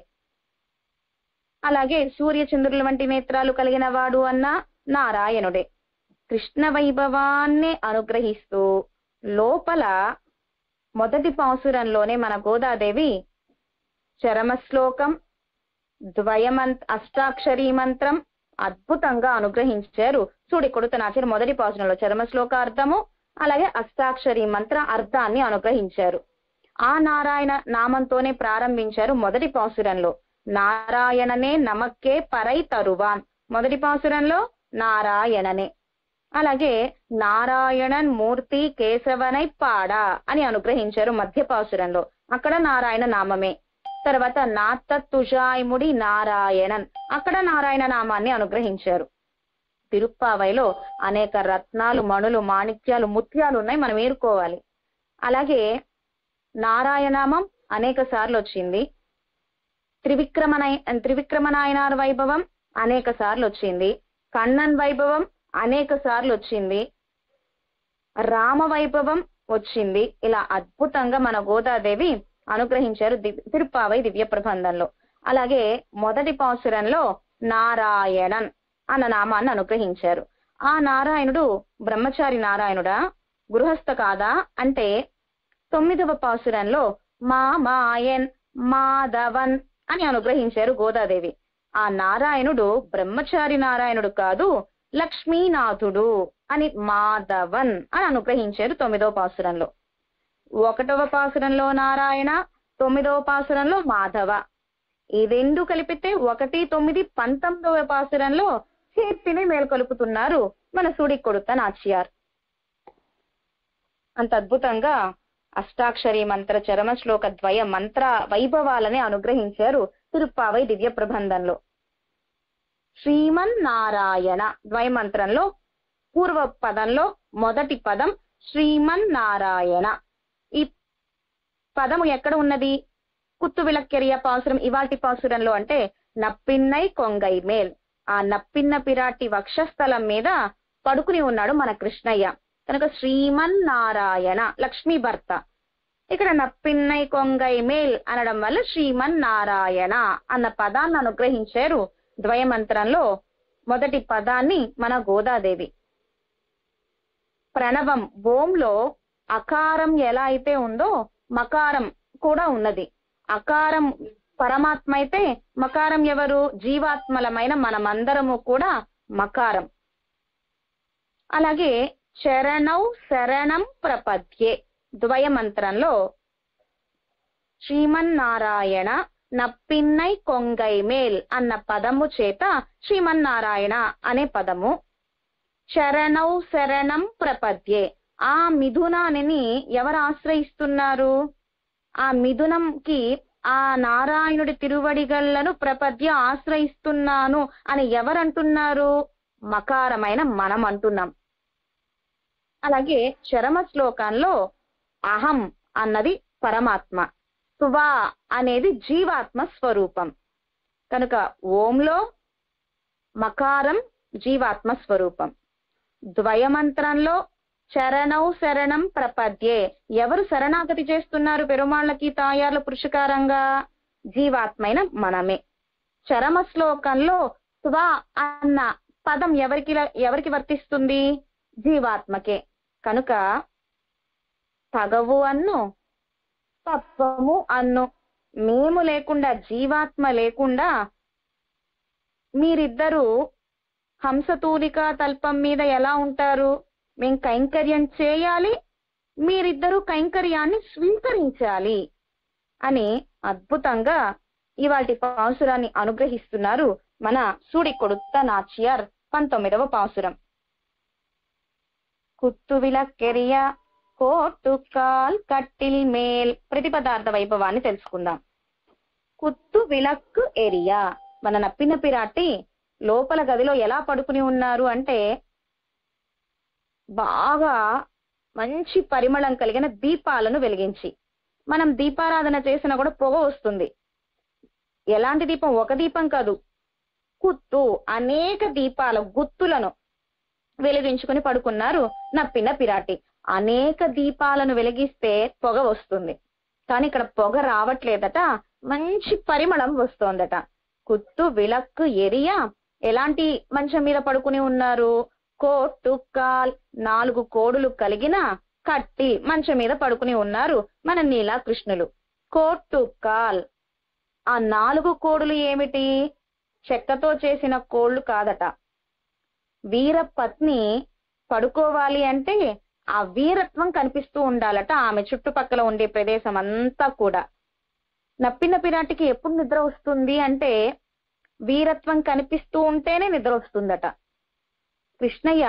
అలాగే సూర్యచంద్రుల వంటి నేత్రాలు కలిగిన వాడు అన్న నారాయణుడే. కృష్ణ వైభవాన్ని అనుగ్రహిస్తూ లోపల మొదటి పాసురంలోనే మన గోదాదేవి చరమ శ్లోకం, అష్టాక్షరీ మంత్రం అద్భుతంగా అనుగ్రహించారు సూడికొడుత నాచ్యార్. మొదటి పాసురంలో చరమ శ్లోకార్థము అలాగే అష్టాక్షరీ మంత్ర అర్థాన్ని అనుగ్రహించారు. ఆ నారాయణ నామంతోనే ప్రారంభించారు మొదటి పాసురంలో. నారాయణనే నమక్కే పరై తరువాన్ మొదటి పాసురంలో నారాయణనే. అలాగే నారాయణన్ మూర్తి కేశవనై పాడా అని అనుగ్రహించారు మధ్య పాసురంలో. అక్కడ నారాయణ నామమే. తర్వాత నాత్తతుషాయముడి నారాయణన్ అక్కడ నారాయణ నామాన్ని అనుగ్రహించారు. తిరుప్పావైలో అనేక రత్నాలు, మణులు, మాణిక్యాలు, ముత్యాలు ఉన్నాయి, మనం ఏరుకోవాలి. అలాగే నారాయణనామం అనేక సార్లు వచ్చింది. త్రివిక్రమనాయనార్ వైభవం అనేక సార్లు వచ్చింది. కన్నన్ వైభవం అనేక సార్లు వచ్చింది. రామ వైభవం వచ్చింది. ఇలా అద్భుతంగా మన గోదాదేవి అనుగ్రహించారు తిరుప్పావై దివ్య ప్రబంధంలో. అలాగే మొదటి పాసురంలో నారాయణన్ అన్న నామాన్ని అనుగ్రహించారు. ఆ నారాయణుడు బ్రహ్మచారి నారాయణుడా, గృహస్థ కాదా అంటే 9వ పాసురంలో మాయన్ మాధవన్ అని అనుగ్రహించారు గోదాదేవి. ఆ నారాయణుడు బ్రహ్మచారి నారాయణుడు కాదు, లక్ష్మీనాథుడు అని మాధవన్ అని అనుగ్రహించారు 9వ పాసురంలో. 1వ పాసురంలో నారాయణ, 9వ పాసురంలో మాధవ. ఈ 2 కలిపితే 1, 9, 19వ పాసురంలో కీర్తిని మేల్కొలుపుతున్నారు మన సూడికొడుత నాచ్యార్. అంత అద్భుతంగా అష్టాక్షరి మంత్ర చరమ శ్లోక ద్వయ మంత్ర వైభవాలని అనుగ్రహించారు తిరుప్పావై దివ్య ప్రబంధంలో. శ్రీమన్ నారాయణ ద్వయమంత్రంలో పూర్వ పదంలో మొదటి పదం శ్రీమన్ నారాయణ. ఈ పదము ఎక్కడ ఉన్నది? కుత్తు విలక్కెరియ పాసురం ఇవాల్టి పాసురంలో అంటే నప్పిన్నై కొంగై మేల్. ఆ నప్పిన్న పిరాటి వక్షస్థలం మీద పడుకుని ఉన్నాడు మన కృష్ణయ్య. కనుక శ్రీమన్ నారాయణ లక్ష్మీ భర్త. ఇక్కడ నప్పిన్నై కొంగై మేల్ అనడం వల్ల శ్రీమన్ నారాయణ అన్న పదాన్ని అనుగ్రహించారు ద్వయమంత్రంలో మొదటి పదాన్ని మన గోదాదేవి. ప్రణవం ఓంలో అకారం ఎలా అయితే ఉందో మకారం కూడా ఉన్నది. అకారం పరమాత్మ అయితే మకారం ఎవరు? జీవాత్మలమైన మనమందరము కూడా మకారం. అలాగే చరణౌ శరణం ప్రపద్యే ద్వయమంత్రంలో శ్రీమన్నారాయణ నప్పిన్నై కొంగై మేల్ అన్న పదము చేత శ్రీమన్నారాయణ అనే పదము. శరణౌ శరణం ప్రపద్యే ఆ మిథునాన్ని ఎవరు ఆశ్రయిస్తున్నారు? ఆ మిథునంకి ఆ నారాయణుడి తిరువడిగళ్లను ప్రపద్య ఆశ్రయిస్తున్నాను అని ఎవరంటున్నారు? మకారమైన మనం అంటున్నాం. అలాగే చరమ శ్లోకంలో అహం అన్నది పరమాత్మ, తువా అనేది జీవాత్మ స్వరూపం. కనుక ఓంలో మకారం జీవాత్మ స్వరూపం. ద్వయమంత్రంలో చరణౌ శరణం ప్రపద్యే, ఎవరు శరణాగతి చేస్తున్నారు పెరుమాళ్ళకి తాయార్ల పురుషకారంగా? జీవాత్మైన మనమే. చరమ శ్లోకంలో స్వ అన్న పదం ఎవరికి వర్తిస్తుంది? జీవాత్మకే. కనుక తగవు అన్ను తత్వము అన్ను, మేము లేకుండా జీవాత్మ లేకుండా మీరిద్దరూ హంసతూలికా తల్పం మీద ఎలా ఉంటారు? మేం కైంకర్యం చేయాలి, మీరిద్దరూ కైంకర్యాన్ని స్వీకరించాలి అని అద్భుతంగా ఇవాటి పాసురాన్ని అనుగ్రహిస్తున్నారు మన సూడికొడుత నాచియార్ 19వ పాసురం. కుత్తు విలక్కెరియ కోట్టుకాల్ కట్టిల్ మేల్. ప్రతిపదార్థ వైభవాన్ని తెలుసుకుందాం. కుత్తు విలక్కు ఎరియా, మన నప్పిన పిరాటి లోపల గదిలో ఎలా పడుకుని ఉన్నారు అంటే బాగా మంచి పరిమళం కలిగిన దీపాలను వెలిగించి, మనం దీపారాధన చేసినా కూడా పొగ వస్తుంది. ఎలాంటి దీపం? ఒక దీపం కాదు, కుత్తు అనేక దీపాల గుత్తులను వెలిగించుకుని పడుకున్నారు నప్పిన పిరాటి. అనేక దీపాలను వెలిగిస్తే పొగ వస్తుంది, కానీ ఇక్కడ పొగ రావట్లేదట, మంచి పరిమళం వస్తోందట. కుత్తు విలక్కు ఎరియా, ఎలాంటి మంచం మీద పడుకుని ఉన్నారు? కోట్టుకాల్, 4 కోడులు కలిగిన కట్టి మంచం మీద పడుకుని ఉన్నారు మన నీలకృష్ణులు. కోట్టుకాల్, ఆ 4 కోడులు ఏమిటి? చెక్కతో చేసిన కోళ్లు కాదట. వీరపత్ని పడుకోవాలి అంటే ఆ వీరత్వం కనిపిస్తూ ఉండాలట ఆమె చుట్టుపక్కల ఉండే ప్రదేశం అంతా కూడా. నప్పిన పిరాటికి ఎప్పుడు నిద్ర వస్తుంది అంటే వీరత్వం కనిపిస్తూ ఉంటేనే నిద్ర వస్తుందట. కృష్ణయ్య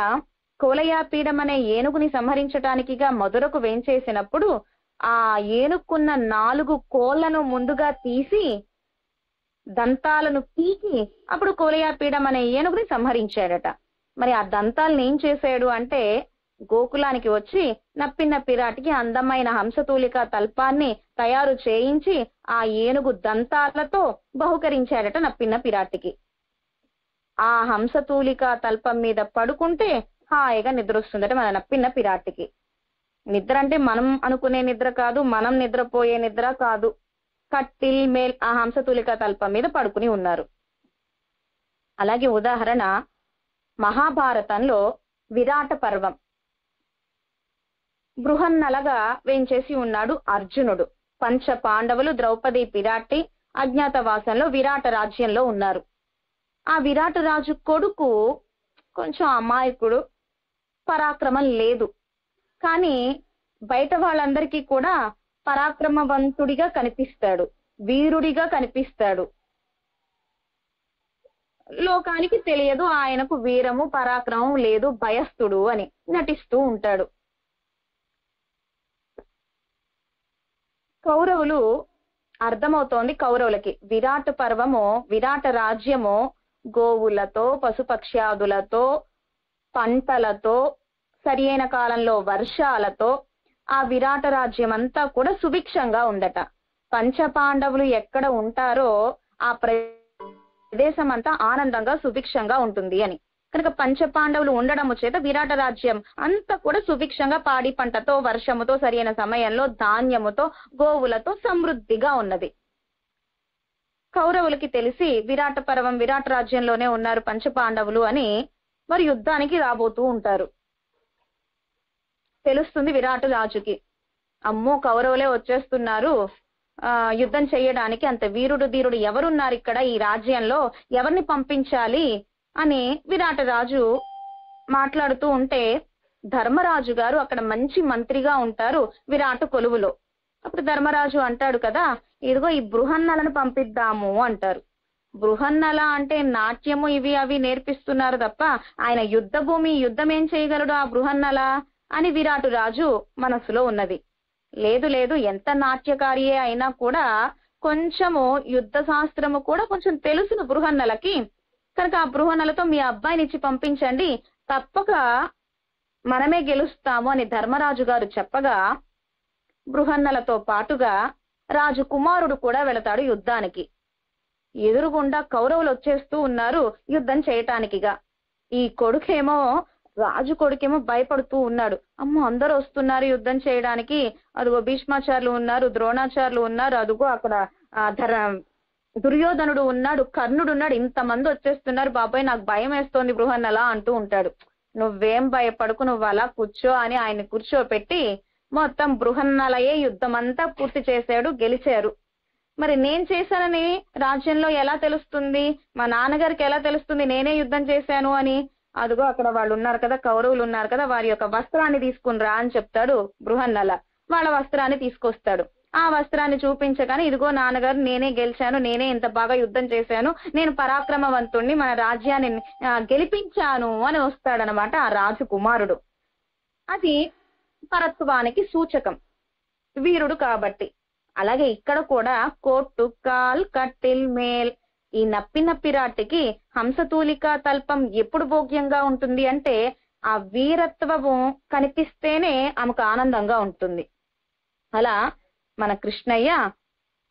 కోలయాపీడం అనే ఏనుగుని సంహరించటానికిగా మధురకు వేంచేసినప్పుడు ఆ ఏనుక్కున్న 4 కోళ్లను ముందుగా తీసి దంతాలను పీకి అప్పుడు కోలయాపీడం అనే ఏనుగుని సంహరించాడట. మరి ఆ దంతాలను ఏం చేశాడు అంటే గోకులానికి వచ్చి నప్పిన పిరాటికి అందమైన హంసతూలిక తల్పాన్ని తయారు చేయించి ఆ ఏనుగు దంతాలతో బహుకరించాడట నప్పిన పిరాటికి. ఆ హంసతూలిక తల్పం మీద పడుకుంటే హాయిగా నిద్ర వస్తుందట మన నప్పిన పిరాటికి. నిద్ర అంటే మనం అనుకునే నిద్ర కాదు, మనం నిద్రపోయే నిద్ర కాదు. కట్టిల్ మేల్, ఆ హంసతూలిక తల్పం మీద పడుకుని ఉన్నారు. అలాగే ఉదాహరణ మహాభారతంలో విరాట పర్వం. బృహన్నలగా వేంచేసి ఉన్నాడు అర్జునుడు. 5 పాండవులు, ద్రౌపది పిరాటి అజ్ఞాతవాసంలో విరాట రాజ్యంలో ఉన్నారు. ఆ విరాట రాజు కొడుకు కొంచెం అమాయకుడు, పరాక్రమం లేదు, కానీ బయట వాళ్ళందరికీ కూడా పరాక్రమవంతుడిగా కనిపిస్తాడు, వీరుడిగా కనిపిస్తాడు. లోకానికి తెలియదు ఆయనకు వీరము పరాక్రమం లేదు, భయస్థుడు అని నటిస్తూ ఉంటాడు. కౌరవులు అర్థమవుతోంది కౌరవులకి విరాట పర్వము, విరాట రాజ్యము గోవులతో, పశుపక్ష్యాదులతో, పంటలతో, సరి అయిన కాలంలో వర్షాలతో ఆ విరాట రాజ్యం అంతా కూడా సుభిక్షంగా ఉందట. 5 పాండవులు ఎక్కడ ఉంటారో ఆ ప్రదేశం అంతా ఆనందంగా సుభిక్షంగా ఉంటుంది అని. కనుక 5 పాండవులు ఉండడము చేత విరాట రాజ్యం అంతా కూడా సుభిక్షంగా పాడి పంటతో, వర్షముతో, సరైన సమయంలో ధాన్యముతో, గోవులతో సమృద్ధిగా ఉన్నది. కౌరవులకి తెలిసి విరాట పర్వం విరాట రాజ్యంలోనే ఉన్నారు 5 పాండవులు అని మరి యుద్ధానికి రాబోతూ ఉంటారు. తెలుస్తుంది విరాట రాజుకి, అమ్మో కౌరవులే వచ్చేస్తున్నారు యుద్ధం చేయడానికి, అంత వీరుడు ధీరుడు ఎవరున్నారు ఇక్కడ ఈ రాజ్యంలో, ఎవరిని పంపించాలి అని విరాట రాజు మాట్లాడుతూ ఉంటే ధర్మరాజు గారు అక్కడ మంచి మంత్రిగా ఉంటారు విరాట కొలువులో. అప్పుడు ధర్మరాజు అంటాడు కదా, ఇదిగో ఈ బృహన్నలను పంపిద్దాము అంటారు. బృహన్నల అంటే నాట్యము ఇవి అవి నేర్పిస్తున్నారు తప్ప ఆయన యుద్ధ భూమి, యుద్ధం ఏం చేయగలడు ఆ బృహన్నల అని విరాటు రాజు మనసులో ఉన్నది. లేదు లేదు, ఎంత నాట్యకారియే అయినా కూడా కొంచెము యుద్ధ శాస్త్రము కూడా కొంచెం తెలుసును బృహన్నలకి, కనుక ఆ బృహన్నలతో మీ అబ్బాయినిచ్చి పంపించండి, తప్పక మనమే గెలుస్తాము అని ధర్మరాజు గారు చెప్పగా బృహన్నలతో పాటుగా రాజకుమారుడు కూడా వెళతాడు యుద్ధానికి. ఎదురుగుండా కౌరవులు వచ్చేస్తూ ఉన్నారు యుద్ధం చేయటానికిగా. ఈ కొడుకేమో రాజు కొడుకేమో భయపడుతూ ఉన్నాడు. అమ్మో అందరూ వస్తున్నారు యుద్ధం చేయడానికి, అదిగో భీష్మాచార్యులు ఉన్నారు, ద్రోణాచార్యులు ఉన్నారు, అదిగో అక్కడ దుర్యోధనుడు ఉన్నాడు, కర్ణుడు ఉన్నాడు, ఇంతమంది వచ్చేస్తున్నారు, బాబాయ్ నాకు భయం వేస్తోంది బృహన్నల అంటూ ఉంటాడు. నువ్వేం భయపడకు, నువ్వు అలా కూర్చో అని ఆయన్ని కూర్చోపెట్టి మొత్తం బృహన్నలయే యుద్ధం అంతా పూర్తి చేశాడు, గెలిచారు. మరి నేను చేశానని రాజ్యంలో ఎలా తెలుస్తుంది, మా నాన్నగారికి ఎలా తెలుస్తుంది నేనే యుద్ధం చేశాను అని? అదిగో అక్కడ వాళ్ళు ఉన్నారు కదా, కౌరవులు ఉన్నారు కదా, వారి యొక్క వస్త్రాన్ని తీసుకుని రా అని చెప్తాడు బృహన్నల. వాళ్ళ వస్త్రాన్ని తీసుకొస్తాడు. ఆ వస్త్రాన్ని చూపించగానే ఇదిగో నాన్నగారు నేనే గెలిచాను, నేనే ఇంత బాగా యుద్ధం చేశాను, నేను పరాక్రమవంతుణ్ణి, మన రాజ్యాన్ని గెలిపించాను అని వస్తాడనమాట ఆ రాజకుమారుడు. అది పరత్వానికి సూచకం, వీరుడు కాబట్టి. అలాగే ఇక్కడ కూడా కోట్టు కాల్ కట్టిల్ మేల్, ఈ నప్పి నప్పిరాటికి హంసతూలికా తల్పం ఎప్పుడు భోగ్యంగా ఉంటుంది అంటే ఆ వీరత్వము కనిపిస్తేనే ఆమెకు ఆనందంగా ఉంటుంది. అలా మన కృష్ణయ్య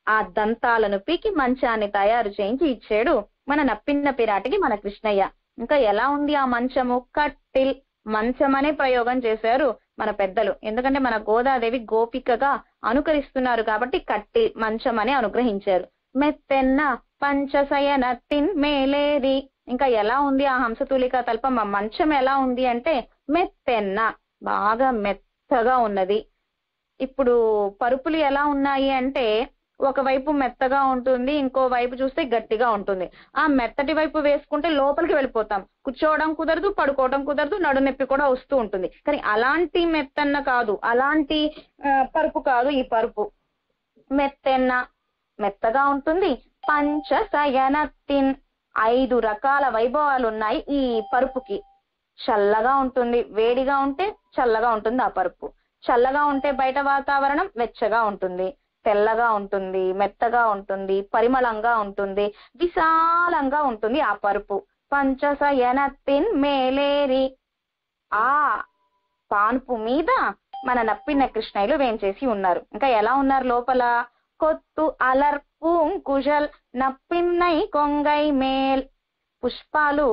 ఆ దంతాలను పీకి మంచాన్ని తయారు చేయించి ఇచ్చాడు మన నప్పిన్న పిరాటికి మన కృష్ణయ్య. ఇంకా ఎలా ఉంది ఆ మంచము? కట్టిల్, మంచం అనే ప్రయోగం చేశారు మన పెద్దలు. ఎందుకంటే మన గోదాదేవి గోపికగా అనుకరిస్తున్నారు కాబట్టి కట్టిల్, మంచం అని అనుగ్రహించారు. మెత్తెన్న పంచశయనత్తిన్ మేలేరి, ఇంకా ఎలా ఉంది ఆ హంసతూలికా తల్పం, ఆ మంచం ఎలా ఉంది అంటే మెత్తెన్న, బాగా మెత్తగా ఉన్నది. ఇప్పుడు పరుపులు ఎలా ఉన్నాయి అంటే ఒకవైపు మెత్తగా ఉంటుంది, ఇంకో వైపు చూస్తే గట్టిగా ఉంటుంది. ఆ మెత్తటి వైపు వేసుకుంటే లోపలికి వెళ్ళిపోతాం, కూర్చోవడం కుదరదు, పడుకోవడం కుదరదు, నడునొప్పి కూడా వస్తూ ఉంటుంది. కానీ అలాంటి మెత్తన్న కాదు, అలాంటి పరుపు కాదు ఈ పరుపు. మెత్తెన్న, మెత్తగా ఉంటుంది. పంచశయనత్తిన్, 5 రకాల వైభవాలు ఉన్నాయి ఈ పరుపుకి. చల్లగా ఉంటుంది, వేడిగా ఉంటే చల్లగా ఉంటుంది ఆ పరుపు. చల్లగా ఉంటే బయట వాతావరణం వెచ్చగా ఉంటుంది, తెల్లగా ఉంటుంది, మెత్తగా ఉంటుంది, పరిమళంగా ఉంటుంది, విశాలంగా ఉంటుంది ఆ పరుపు. పంచశయనత్తిన్ మేలేరి, ఆ పాన్పు మీద మన నప్పిన కృష్ణయ్యలు వేంచేసి ఉన్నారు. ఇంకా ఎలా ఉన్నారు లోపల? కొత్తు అలర్ పూంకుశల్ నప్పిన్నై కొంగై మేల్, పుష్పాలు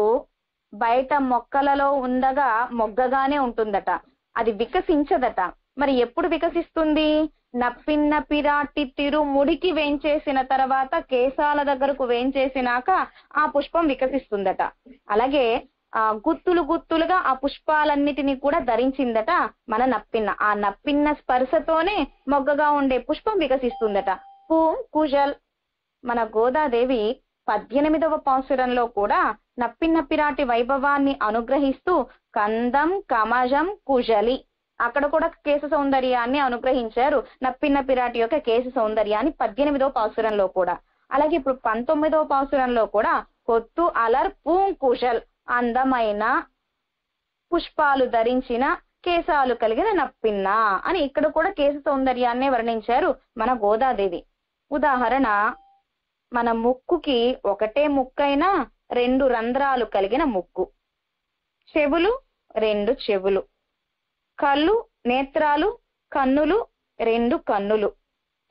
బయట మొక్కలలో ఉండగా మొగ్గగానే ఉంటుందట, అది వికసించదట. మరి ఎప్పుడు వికసిస్తుంది? నప్పిన్న పిరాటి తిరుముడికి వేంచేసిన తర్వాత, కేశాల దగ్గరకు వేంచేసినాక ఆ పుష్పం వికసిస్తుందట. అలాగే గుత్తులు గుత్తులుగా ఆ పుష్పాలన్నిటినీ కూడా ధరించిందట మన నప్పిన్న. ఆ నప్పిన్న స్పర్శతోనే మొగ్గగా ఉండే పుష్పం వికసిస్తుందట. పూంకుశల్, మన గోదాదేవి 18వ పాసురంలో కూడా నప్పిన్న పిరాటి వైభవాన్ని అనుగ్రహిస్తూ కందం కమజం కుశలి, అక్కడ కూడా కేశ సౌందర్యాన్ని అనుగ్రహించారు నప్పిన్న పిరాటి యొక్క కేశ సౌందర్యాన్ని 18వ పాసురంలో కూడా. అలాగే ఇప్పుడు 19వ పాసురంలో కూడా కొత్తు అలర్ పూంకుశల్, అందమైన పుష్పాలు ధరించిన కేశాలు కలిగిన నప్పిన్న అని ఇక్కడ కూడా కేశ సౌందర్యాన్ని వర్ణించారు మన గోదాదేవి. ఉదాహరణ, మన ముక్కుకి ఒకటే ముక్కైనా 2 రంధ్రాలు కలిగిన ముక్కు, చెవులు 2 చెవులు, కళ్ళు నేత్రాలు, కన్నులు 2 కన్నులు,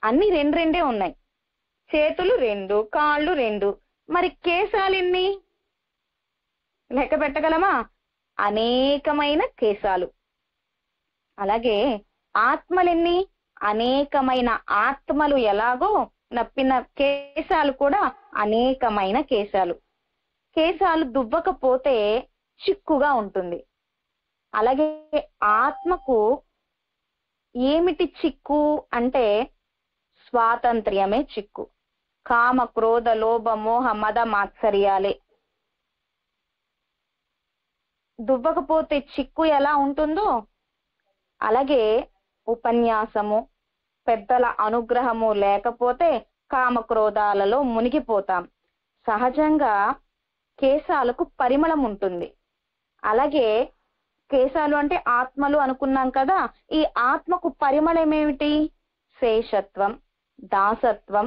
అన్ని 2 ఉన్నాయి, చేతులు 2, కాళ్ళు 2. మరి కేశాలు ఎన్ని? లెక్క పెట్టగలమా? అనేకమైన కేశాలు. అలాగే ఆత్మలెన్ని? అనేకమైన ఆత్మలు. ఎలాగో నప్పిన కేశాలు కూడా అనేకమైన కేశాలు. కేశాలు దువ్వకపోతే చిక్కుగా ఉంటుంది. అలాగే ఆత్మకు ఏమిటి చిక్కు అంటే స్వాతంత్ర్యమే చిక్కు. కామ క్రోధ లోభ మోహ మద మాత్సర్యాలే. దువ్వకపోతే చిక్కు ఎలా ఉంటుందో అలాగే ఉపన్యాసము, పెద్దల అనుగ్రహము లేకపోతే కామక్రోధాలలో మునిగిపోతాం. సహజంగా కేశాలకు పరిమళం ఉంటుంది. అలాగే కేశాలు అంటే ఆత్మలు అనుకున్నాం కదా, ఈ ఆత్మకు పరిమళం ఏమిటి? శేషత్వం, దాసత్వం,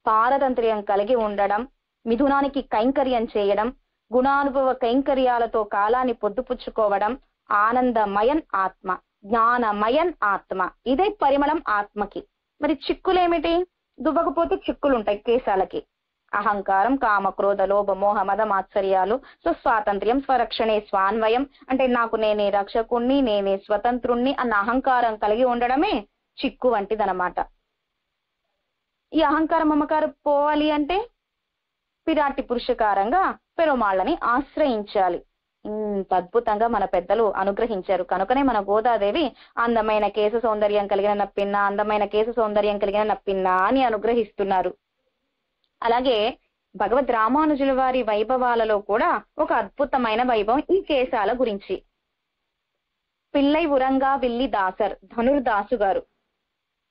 పారతంత్ర్యం కలిగి ఉండడం, మిథునానికి కైంకర్యం చేయడం, గుణానుభవ కైంకర్యాలతో కాలాన్ని పొద్దుపుచ్చుకోవడం, ఆనందమయన్ ఆత్మ, జ్ఞానమయన్ ఆత్మ. ఇదే పరిమళం ఆత్మకి. మరి చిక్కులేమిటి? దువ్వకపోతే చిక్కులు ఉంటాయి కేశాలకి. అహంకారం, కామ, క్రోధ, లోభ, మోహ, మద, మాత్సర్యాలు. సో స్వాతంత్ర్యం, స్వరక్షణే స్వాన్వయం అంటే నాకు నేనే రక్షకుణ్ణి, నేనే స్వతంత్రుణ్ణి అన్న అహంకారం కలిగి ఉండడమే చిక్కు వంటిదనమాట. ఈ అహంకారం మమకారం పోవాలి అంటే పిరాటి పురుషకారంగా పెరుమాళ్ళని ఆశ్రయించాలి. ఇంత అద్భుతంగా మన పెద్దలు అనుగ్రహించారు. కనుకనే మన గోదాదేవి అందమైన కేశ సౌందర్యం కలిగిన నప్పిన్న, అందమైన కేశ సౌందర్యం కలిగిన నప్పిన్న అని అనుగ్రహిస్తున్నారు. అలాగే భగవద్ రామానుజుల వారి వైభవాలలో కూడా ఒక అద్భుతమైన వైభవం ఈ కేశాల గురించి. పిల్లై ఉరంగా విల్లి దాసర్, ధనుర్దాసు గారు.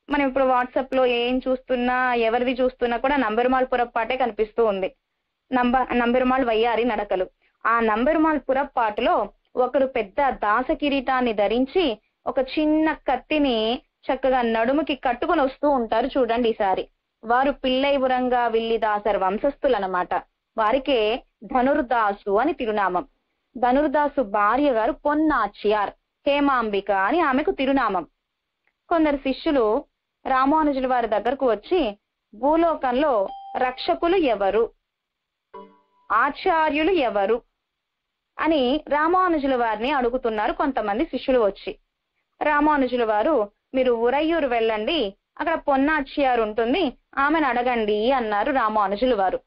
మనం ఇప్పుడు వాట్సాప్ లో ఏం చూస్తున్నా, ఎవరిది చూస్తున్నా కూడా నంబెరుమాళ్ పురప్పాటే కనిపిస్తూ ఉంది. నంబెరుమాళ్ వయ్యారి నడకలు. ఆ నంబెరుమాళ్ పురప్పాటులో ఒకరు పెద్ద దాస కిరీటాన్ని ధరించి ఒక చిన్న కత్తిని చక్కగా నడుముకి కట్టుకుని వస్తూ ఉంటారు. చూడండి ఈసారి. వారు పిల్లై ఉరంగా విల్లి దాసర్ వంశస్థులన్నమాట. వారికే ధనుర్దాసు అని తిరునామం. ధనుర్దాసు భార్య గారు పొన్నాచియార్, హేమాంబిక అని ఆమెకు తిరునామం. కొందరు శిష్యులు రామానుజుల వారి దగ్గరకు వచ్చి భూలోకంలో రక్షకులు ఎవరు, ఆచార్యులు ఎవరు అని రామానుజుల వారిని అడుగుతున్నారు. కొంతమంది శిష్యులు వచ్చి రామానుజుల వారు, మీరు ఉరయ్యూరు వెళ్ళండి, అక్కడ పొన్నాచియారు ఉంటుంది, ఆమెను అడగండి అన్నారు రామానుజుల వారు.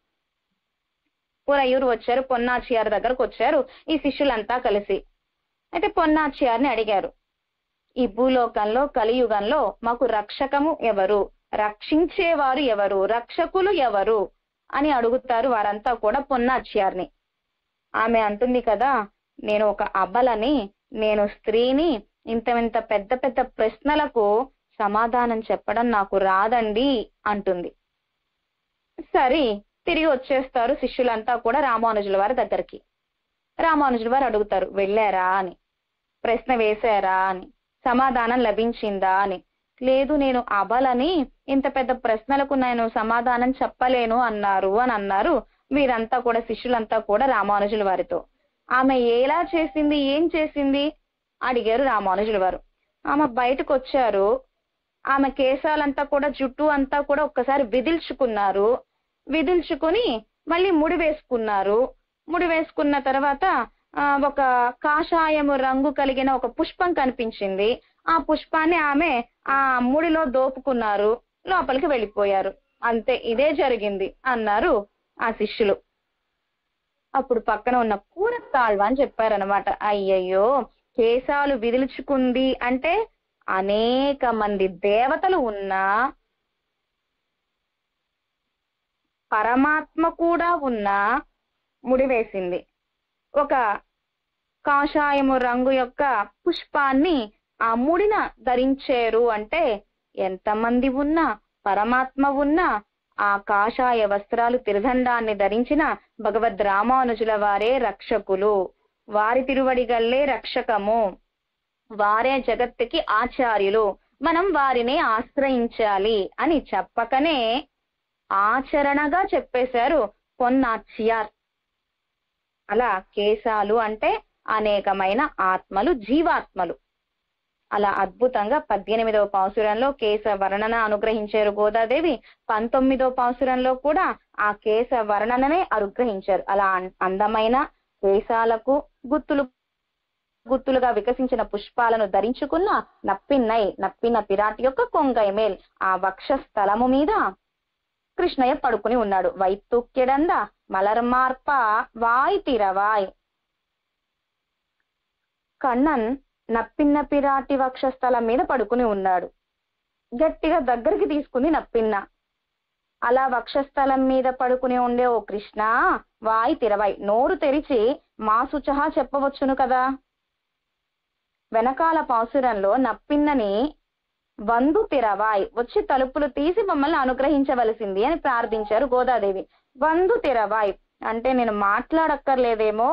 ఉరయ్యూరు వచ్చారు, పొన్నాచియారు దగ్గరకు వచ్చారు ఈ శిష్యులంతా కలిసి. అయితే పొన్నాచియారిని అడిగారు, ఈ భూలోకంలో కలియుగంలో మాకు రక్షకము ఎవరు, రక్షించేవారు ఎవరు, రక్షకులు ఎవరు అని అడుగుతారు వారంతా కూడా పొన్నాచియారిని. ఆమె అంటుంది కదా, నేను ఒక అబలని, నేను స్త్రీని, ఇంత పెద్ద పెద్ద ప్రశ్నలకు సమాధానం చెప్పడం నాకు రాదండి అంటుంది. సరే, తిరిగి వచ్చేస్తారు శిష్యులంతా కూడా రామానుజుల వారి దగ్గరికి. రామానుజుల వారు అడుగుతారు, వెళ్ళారా అని, ప్రశ్న వేశారా అని, సమాధానం లభించిందా అని. లేదు, నేను అబలని, ఇంత పెద్ద ప్రశ్నలకు నేను సమాధానం చెప్పలేను అన్నారు అని అన్నారు వీరంతా కూడా, శిష్యులంతా కూడా రామానుజుల వారితో. ఆమె ఎలా చేసింది, ఏం చేసింది అడిగారు రామానుజుల వారు. ఆమె బయటకు వచ్చారు, ఆమె కేశాలంతా కూడా, జుట్టు అంతా కూడా ఒక్కసారి విదిల్చుకున్నారు. విదిల్చుకుని మళ్ళీ ముడి వేసుకున్నారు. ముడి వేసుకున్న తర్వాత ఒక కాషాయము రంగు కలిగిన ఒక పుష్పం కనిపించింది. ఆ పుష్పాన్ని ఆమె ఆ ముడిలో దోపుకున్నారు, లోపలికి వెళ్ళిపోయారు. అంతే, ఇదే జరిగింది అన్నారు ఆ శిష్యులు. అప్పుడు పక్కన ఉన్న కూరతాళ్వ అని చెప్పారనమాట. అయ్యయ్యో, కేశాలు విదిల్చుకుంది అంటే అనేక మంది దేవతలు ఉన్నా, పరమాత్మ కూడా ఉన్నా ముడివేసింది. ఒక కాషాయము రంగు యొక్క పుష్పాన్ని ఆ ముడిన ధరించారు అంటే ఎంతమంది ఉన్నా, పరమాత్మ ఉన్నా, ఆ కాషాయ వస్త్రాలు తిరుదండాన్ని ధరించిన భగవద్ రామానుజుల వారే రక్షకులు, వారి తిరువడిగల్లే రక్షకము, వారే జగత్తుకి ఆచార్యులు, మనం వారిని ఆశ్రయించాలి అని చెప్పకనే ఆచరణగా చెప్పేశారు పొన్నాచియార్. అలా కేశాలు అంటే అనేకమైన ఆత్మలు, జీవాత్మలు. అలా అద్భుతంగా 18వ పాసురంలో కేశ వర్ణన అనుగ్రహించారు గోదాదేవి. 19వ పాసురంలో కూడా ఆ కేశ వర్ణననే అనుగ్రహించారు. అలా అందమైన కేశాలకు గుత్తులుగా వికసించిన పుష్పాలను ధరించుకున్న నప్పిన పిరాటి యొక్క కొంగైమేల్ ఆ వక్షస్థలము మీద కృష్ణయ్య పడుకుని ఉన్నాడు. వైతుక్యడంద మలర్మార్ప వాయ్ తిరవాయ్. కണ്ണన్ నప్పిన్న పిరాటి వక్షస్థలం మీద పడుకుని ఉన్నాడు. గట్టిగా దగ్గరికి తీసుకుంది నప్పిన్న. అలా వక్షస్థలం మీద పడుకుని ఉండే ఓ కృష్ణ వాయ్ తిరవాయ్, నోరు తెరిచి మాసుచహా చెప్పవచ్చును కదా. వెనకాల పాసురంలో నప్పిన్నని వందు తిరవాయ్, వచ్చి తలుపులు తీసి మమ్మల్ని అనుగ్రహించవలసింది అని ప్రార్థించారు గోదాదేవి. వందు తిరవాయ్ అంటే నేను మాట్లాడక్కర్లేదేమో,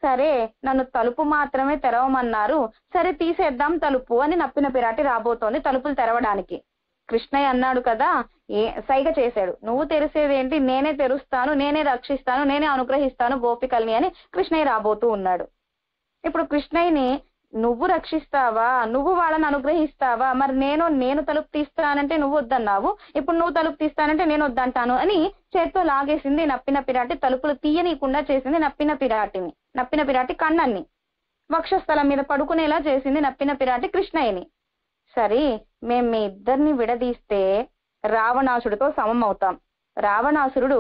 సరే నన్ను తలుపు మాత్రమే తెరవమన్నారు, సరే తీసేద్దాం తలుపు అని నప్పిన పిరాటి రాబోతోంది తలుపులు తెరవడానికి. కృష్ణయ్య అన్నాడు కదా, సైగ చేశాడు, నువ్వు తెరిసేదేంటి, నేనే తెరుస్తాను, నేనే రక్షిస్తాను, నేనే అనుగ్రహిస్తాను గోపికల్ని అని కృష్ణయ్య రాబోతూ ఉన్నాడు. ఇప్పుడు కృష్ణయ్యని నువ్వు రక్షిస్తావా, నువ్వు వాళ్ళని అనుగ్రహిస్తావా, మరి నేను తలుపు తీస్తానంటే నువ్వు వద్దన్నావు, ఇప్పుడు నువ్వు తలుపు తీస్తానంటే నేను వద్దంటాను అని చేత్తో లాగేసింది నప్పిన పిరాటి. తలుపులు తీయనీయకుండా చేసింది నప్పిన పిరాటి కన్నన్ని. వక్షస్థలం మీద పడుకునేలా చేసింది నప్పిన పిరాటి కృష్ణయ్యని. సరే, మేము మీ ఇద్దరిని విడదీస్తే రావణాసుడితో సమం అవుతాం. రావణాసురుడు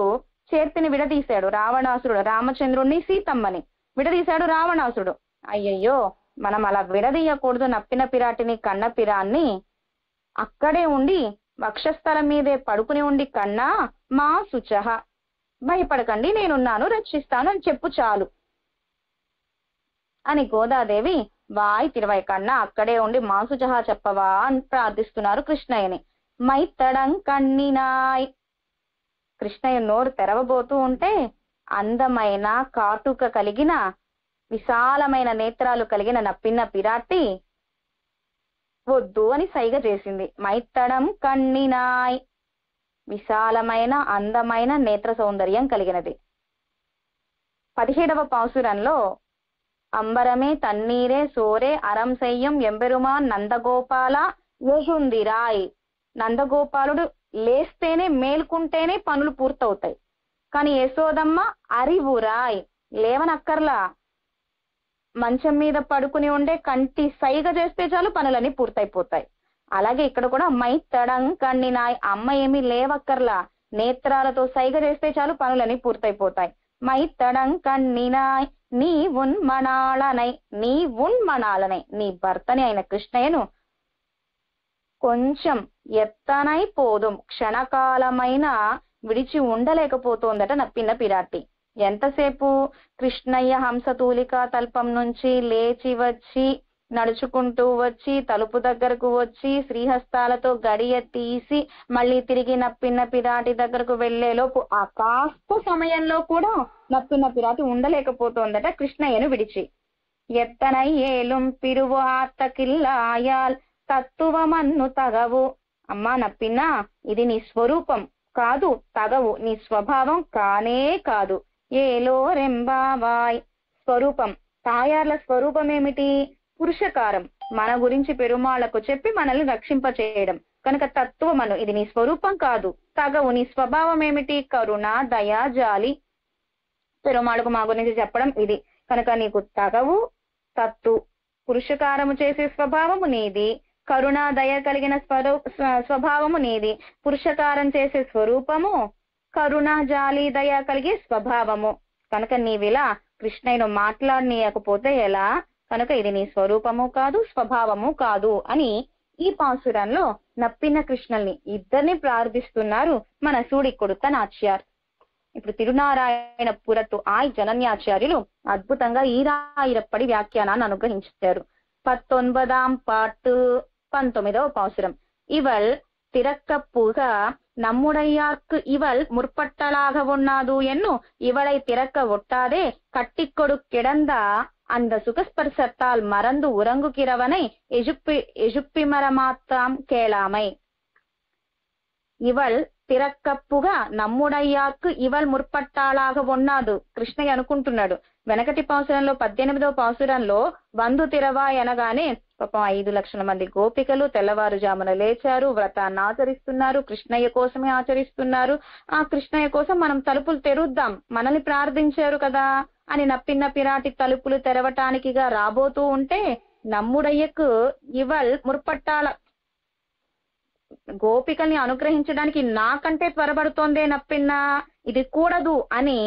చేర్తిని విడదీశాడు. రావణాసురుడు రామచంద్రుణ్ణి సీతమ్మని విడదీశాడు రావణాసురుడు. అయ్యయ్యో, మనం అలా విడదీయకూడదు నప్పిన పిరాటిని కన్న పిరాన్ని. అక్కడే ఉండి వక్షస్థలం మీదే పడుకుని ఉండి కన్నా మా శుచః, భయపడకండి, నేనున్నాను, రక్షిస్తాను అని చెప్పు చాలు అని గోదాదేవి వాయ్ తిరువై కన్నా అక్కడే ఉండి మా శుచః చెప్పవా అని ప్రార్థిస్తున్నారు కృష్ణయ్యని. మైత్తడం కన్నినాయ్. కృష్ణయ్య నోరు తెరవబోతూ ఉంటే అందమైన కాటుక కలిగిన విశాలమైన నేత్రాలు కలిగిన నప్పిన పిరాటి వద్దు అని సైగ చేసింది. మైత్తడం కన్నినాయ్, విశాలమైన అందమైన నేత్ర సౌందర్యం కలిగినది. 17వ పాసురంలో అంబరమే తన్నీరే సోరే అరం సెయ్యం ఎంబెరుమాన్ నందగోపాల యజుందిరాయ్. నందగోపాలుడు లేస్తేనే మేల్కుంటేనే పనులు పూర్తవుతాయి, కానీ యశోదమ్మ అరివురాయ్, లేవనక్కర్లా, మంచం మీద పడుకుని ఉండే కంటి సైగ చేస్తే చాలు పనులన్నీ పూర్తయిపోతాయి. అలాగే ఇక్కడ కూడా మైత్తడం కన్నినాయ్, అమ్మ ఏమీ లేవక్కర్లా, నేత్రాలతో సైగ చేస్తే చాలు పనులన్నీ పూర్తయిపోతాయి. మైత్తడం కన్నినాయ్ నీ ఉన్మణాళనై, నీ భర్తని అయిన కృష్ణయ్యను కొంచెం ఎత్తనై పోదుం, క్షణకాలమైన విడిచి ఉండలేకపోతోందట నప్పిన పిరాటి. ఎంతసేపు? కృష్ణయ్య హంసతూలిక తల్పం నుంచి లేచి వచ్చి నడుచుకుంటూ వచ్చి తలుపు దగ్గరకు వచ్చి శ్రీహస్తాలతో గడియ తీసి మళ్ళీ తిరిగి నప్పిన పిరాటి దగ్గరకు వెళ్లేలోపు ఆ కాస్త సమయంలో కూడా నప్పిన పిరాటి ఉండలేకపోతోందట కృష్ణయ్యను విడిచి. ఎత్తనై ఏలుం పిరువు ఆర్తకిల్లాయాల్ తత్తువమన్ను తగవు. అమ్మా నప్పినా, ఇది నీ స్వరూపం కాదు, తగవు, నీ స్వభావం కానే కాదు. ఏలో రెంబావాయ్. స్వరూపం, తాయార్ల స్వరూపం ఏమిటి? పురుషకారం, మన గురించి పెరుమాళ్లకు చెప్పి మనల్ని రక్షింపచేయడం. కనుక తత్వమను, ఇది నీ స్వరూపం కాదు, తగవు, నీ స్వభావం ఏమిటి? కరుణ, దయ, జాలి. పెరుమాళ్లకు మా గురించి చెప్పడం ఇది. కనుక నీకు తగవు. తత్తు, పురుషకారము చేసే స్వభావము నీది, కరుణ దయ కలిగిన స్వభావము నీది, పురుషకారం చేసే స్వరూపము, కరుణ జాలి దయ కలిగే స్వభావము. కనుక నీవిలా కృష్ణయ్యను మాట్లాడనీయకపోతే ఎలా? కనుక ఇది నీ స్వరూపము కాదు, స్వభావము కాదు అని ఈ పాసురంలో నప్పిన కృష్ణల్ని ఇద్దరిని ప్రార్థిస్తున్నారు మన సూడికొడుత నాచ్యార్. ఇప్పుడు తిరునారాయణ పురత్తు జనన్యాచార్యులు అద్భుతంగా ఈరాయిరప్పడి వ్యాఖ్యానాన్ని అనుగ్రహించారు. 19వ పాటు 19వ పాసురం. ఇవల్ తిరక్కప్పుగ நம்முடையார்க்கு இவள் முற்பட்டலாக ஒண்ணாது என்னும் இவளை திறக்க ஒட்டாதே கட்டிக்கொடு கிடந்த அந்த சுகஸ்பர்சத்தால் மறந்து உறங்குகிறவனை எஜுப்பி மரமாத்தாம் கேளாமை. ఇవల్ తిరక్కప్పుగా నమ్ముడయ్యాకు ఇవల్ ముర్పట్టాలాగ ఉన్నాదు. కృష్ణయ్య అనుకుంటున్నాడు. వెనకటి పాసురంలో 18వ పాసురంలో బంధు తిరవా అనగానే పాపం 5 లక్షల మంది గోపికలు తెల్లవారుజామున లేచారు, వ్రతాన్ని ఆచరిస్తున్నారు, కృష్ణయ్య కోసమే ఆచరిస్తున్నారు. ఆ కృష్ణయ్య కోసం మనం తలుపులు తెరుద్దాం, మనల్ని ప్రార్థించారు కదా అని నప్పిన పిరాటి తలుపులు తెరవటానికిగా రాబోతూ ఉంటే నమ్ముడయ్యకు ఇవల్ ముర్పట్టాల, గోపికల్ని అనుగ్రహించడానికి నాకంటే త్వరపడుతోందే నప్పిన్న, ఇది కూడదు అని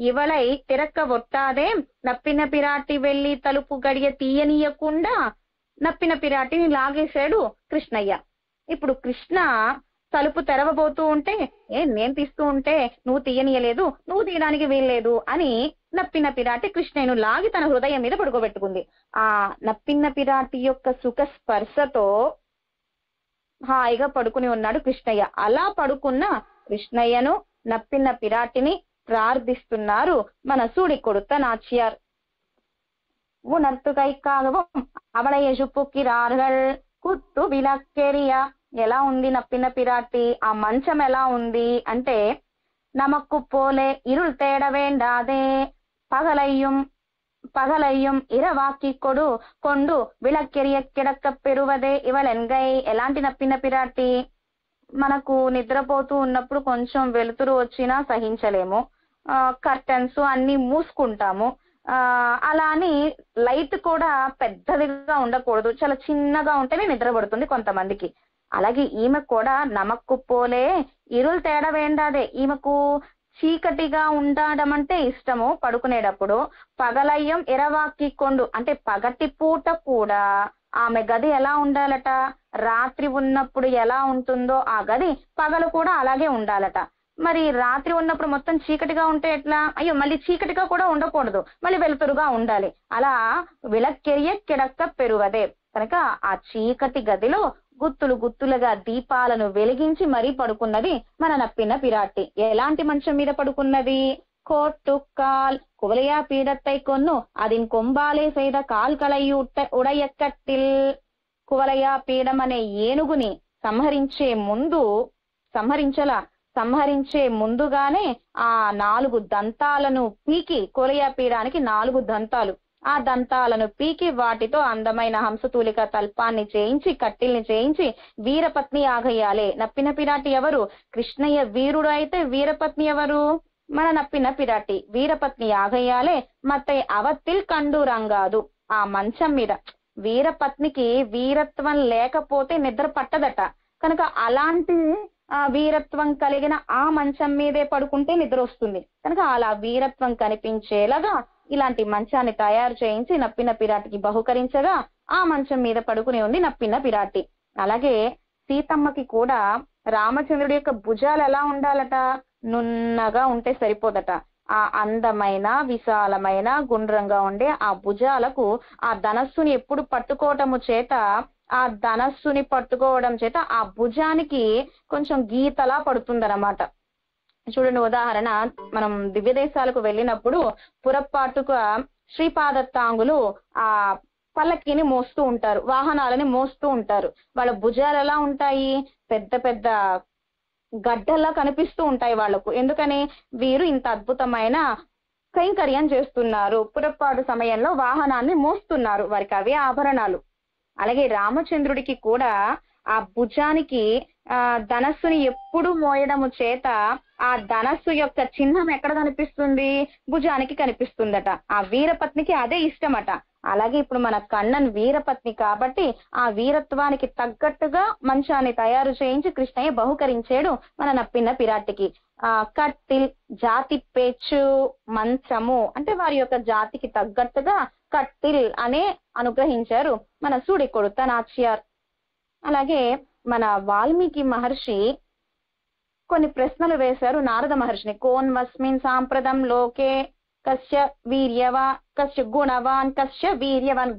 ఇవలై తిరక్క ఒట్టాదే నప్పిన పిరాటి వెళ్లి తలుపు గడియ తీయనీయకుండా నప్పిన పిరాటిని లాగేశాడు కృష్ణయ్య. ఇప్పుడు కృష్ణ తలుపు తెరవబోతూ ఉంటే నేను తీస్తూ ఉంటే నువ్వు తీయనీయలేదు, నువ్వు తీయడానికి వీల్లేదు అని నప్పిన పిరాటి కృష్ణయ్యను లాగి తన హృదయం మీద పడుకోబెట్టుకుంది. ఆ నప్పిన పిరాటి యొక్క సుఖ స్పర్శతో హాయిగా పడుకుని ఉన్నాడు కృష్ణయ్య. అలా పడుకున్న కృష్ణయ్యను నప్పిన పిరాటిని ప్రార్థిస్తున్నారు మన సూడికొడుత నాచ్యార్. உணர்த்து கைக்காகவும் அவளை எஜுப்புக்கிறார்கள் కుత్తు విలక్కెరియా. ఎలా ఉంది నప్పిన పిరాటి? ఆ మంచం ఎలా ఉంది అంటే నమక్కు పోలే ఇరుల్ తేడ వేండాదే పగలయ్యం పగలయ్యం ఇరవాకి కొండు విళక్కెరియ కిడక్క పెరువదే ఇవలెన్గై. ఎలాంటి నప్పిన పిరాటి? మనకు నిద్రపోతూ ఉన్నప్పుడు కొంచెం వెలుతురు వచ్చినా సహించలేము, కర్టన్స్ అన్ని మూసుకుంటాము. అలా అని లైట్ కూడా పెద్దదిగా ఉండకూడదు, చాలా చిన్నగా ఉంటేనే నిద్ర పడుతుంది కొంతమందికి. అలాగే ఈమె కూడా నమక్కు పోలే ఇరులు తేడా వేండాదే. ఈమెకు చీకటిగా ఉండడం అంటే ఇష్టము పడుకునేటప్పుడు. పగలయ్యం ఇరవాకి కొండు అంటే పగటి పూట కూడా ఆమె గది ఎలా ఉండాలట? రాత్రి ఉన్నప్పుడు ఎలా ఉంటుందో ఆ గది పగలు కూడా అలాగే ఉండాలట. మరి రాత్రి ఉన్నప్పుడు మొత్తం చీకటిగా ఉంటే ఎట్లా? అయ్యో, మళ్ళీ చీకటిగా కూడా ఉండకూడదు, మళ్ళీ వెలుతురుగా ఉండాలి. అలా విళక్కెరియ కిడక్క పెరువదే. కనుక ఆ చీకటి గదిలో గుత్తులు గుత్తులుగా దీపాలను వెలిగించి మరీ పడుకున్నది మన నప్పిన పిరాటి. ఎలాంటి మంచం మీద పడుకున్నది? కోట్టు కాల్ కువలయా పీడత్తై కొన్ను అదిన్ కొంబాలే సైద కాల్ కలయ్యు ఉడయక్కట్టిల్. కువలయా పీడం అనే ఏనుగుని సంహరించే ముందుగానే ఆ 4 దంతాలను పీకి, కువలయా పీడానికి 4 దంతాలు, ఆ దంతాలను పీకి వాటితో అందమైన హంసతూలిక తల్పాన్ని చేయించి, కట్టిల్ని చేయించి వీరపత్ని ఆగయ్యాలే. నప్పిన పిరాటి ఎవరు? కృష్ణయ్య వీరుడు అయితే వీరపత్ని ఎవరు? మన నప్పిన పిరాటి. వీరపత్ని ఆగయ్యాలే మత్తై అవత్తిల్ కండు రంగాదు. ఆ మంచం మీద వీరపత్నికి వీరత్వం లేకపోతే నిద్ర పట్టదట. కనుక అలాంటి వీరత్వం కలిగిన ఆ మంచం మీదే పడుకుంటే నిద్ర వస్తుంది. కనుక అలా వీరత్వం కనిపించేలాగా ఇలాంటి మంచాన్ని తయారు చేయించి నప్పిన పిరాటికి బహుకరించగా ఆ మంచం మీద పడుకుని ఉంది నప్పిన పిరాటి. అలాగే సీతమ్మకి కూడా రామచంద్రుడి యొక్క భుజాలు ఎలా ఉండాలట? నున్నగా ఉంటే సరిపోదట. ఆ అందమైన విశాలమైన గుండ్రంగా ఉండే ఆ భుజాలకు ఆ ధనస్సుని ఎప్పుడు పట్టుకోవడం చేత ఆ భుజానికి కొంచెం గీతలా పడుతుందన్నమాట. చూడండి, ఉదాహరణ, మనం దివ్య దేశాలకు వెళ్ళినప్పుడు పురపాటుగా శ్రీపాదత్తాంగులు ఆ పల్లకిని మోస్తూ ఉంటారు, వాహనాలని మోస్తూ ఉంటారు. వాళ్ళ భుజాలు ఎలా ఉంటాయి? పెద్ద పెద్ద గడ్డల్లా కనిపిస్తూ ఉంటాయి వాళ్లకు. ఎందుకని? వీరు ఇంత అద్భుతమైన కైంకర్యం చేస్తున్నారు, పురపాటు సమయంలో వాహనాన్ని మోస్తున్నారు, వారికి అవే ఆభరణాలు. అలాగే రామచంద్రుడికి కూడా ఆ భుజానికి ధనస్సుని ఎప్పుడు మోయడము చేత ఆ ధనస్సు యొక్క చిహ్నం ఎక్కడ కనిపిస్తుంది? భుజానికి కనిపిస్తుందట. ఆ వీరపత్నికి అదే ఇష్టమట. అలాగే ఇప్పుడు మన కన్నన్ వీరపత్ని కాబట్టి ఆ వీరత్వానికి తగ్గట్టుగా మంచాన్ని తయారు చేయించి కృష్ణయ్య బహుకరించాడు మన నప్పిన పిరాటికి. కట్టిల్ జాతి పేచు మంచము అంటే వారి యొక్క జాతికి తగ్గట్టుగా కట్టిల్ అనే అనుగ్రహించారు మన సూడి కొడుత నాచ్యార్. అలాగే మన వాల్మీకి మహర్షి కొన్ని ప్రశ్నలు వేశారు నారద మహర్షిని. కోన్వస్మిన్ సాంప్రదం లోకే కస్య వీర్యవా కస్య గుణవాన్ కస్య వీర్యవాన్.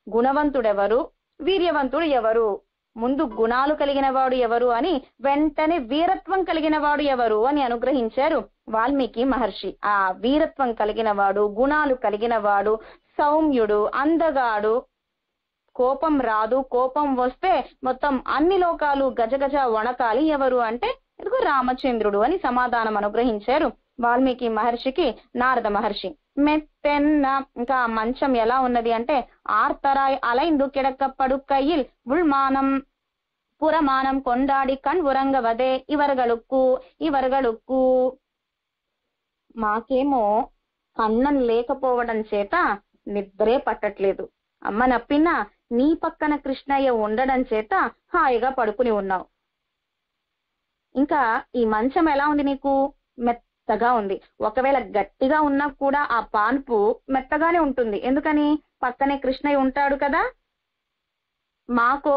గుణవంతుడెవరు, వీర్యవంతుడు ఎవరు? ముందు గుణాలు కలిగిన వాడు ఎవరు అని వెంటనే వీరత్వం కలిగిన వాడు ఎవరు అని అనుగ్రహించారు వాల్మీకి మహర్షి. ఆ వీరత్వం కలిగిన వాడు, గుణాలు కలిగిన వాడు, సౌమ్యుడు, అందగాడు, కోపం రాదు, కోపం వస్తే మొత్తం అన్ని లోకాలు గజగజ వణకాలి ఎవరు అంటే ఇదిగో రామచంద్రుడు అని సమాధానం అనుగ్రహించారు వాల్మీకి మహర్షికి నారద మహర్షి. మెత్తెన్న ఇంకా మంచం ఎలా ఉన్నది అంటే ఆర్తరాయ్ అలైందు కిడకప్పడు కయ్యిల్ ఉల్మానం పురమానం కొండాడి కణ్ ఉరంగవదే ఇవరగలుక్కు. మాకేమో కన్నం లేకపోవడం చేత నిద్రే పట్టట్లేదు. అమ్మ నప్పిన నీ పక్కన కృష్ణయ్య ఉండడం చేత హాయిగా పడుకుని ఉన్నావు. ఇంకా ఈ మంచం ఎలా ఉంది నీకు? మెత్తగా ఉంది. ఒకవేళ గట్టిగా ఉన్నా కూడా ఆ పాన్పు మెత్తగానే ఉంటుంది. ఎందుకని? పక్కనే కృష్ణయ్య ఉంటాడు కదా. మాకో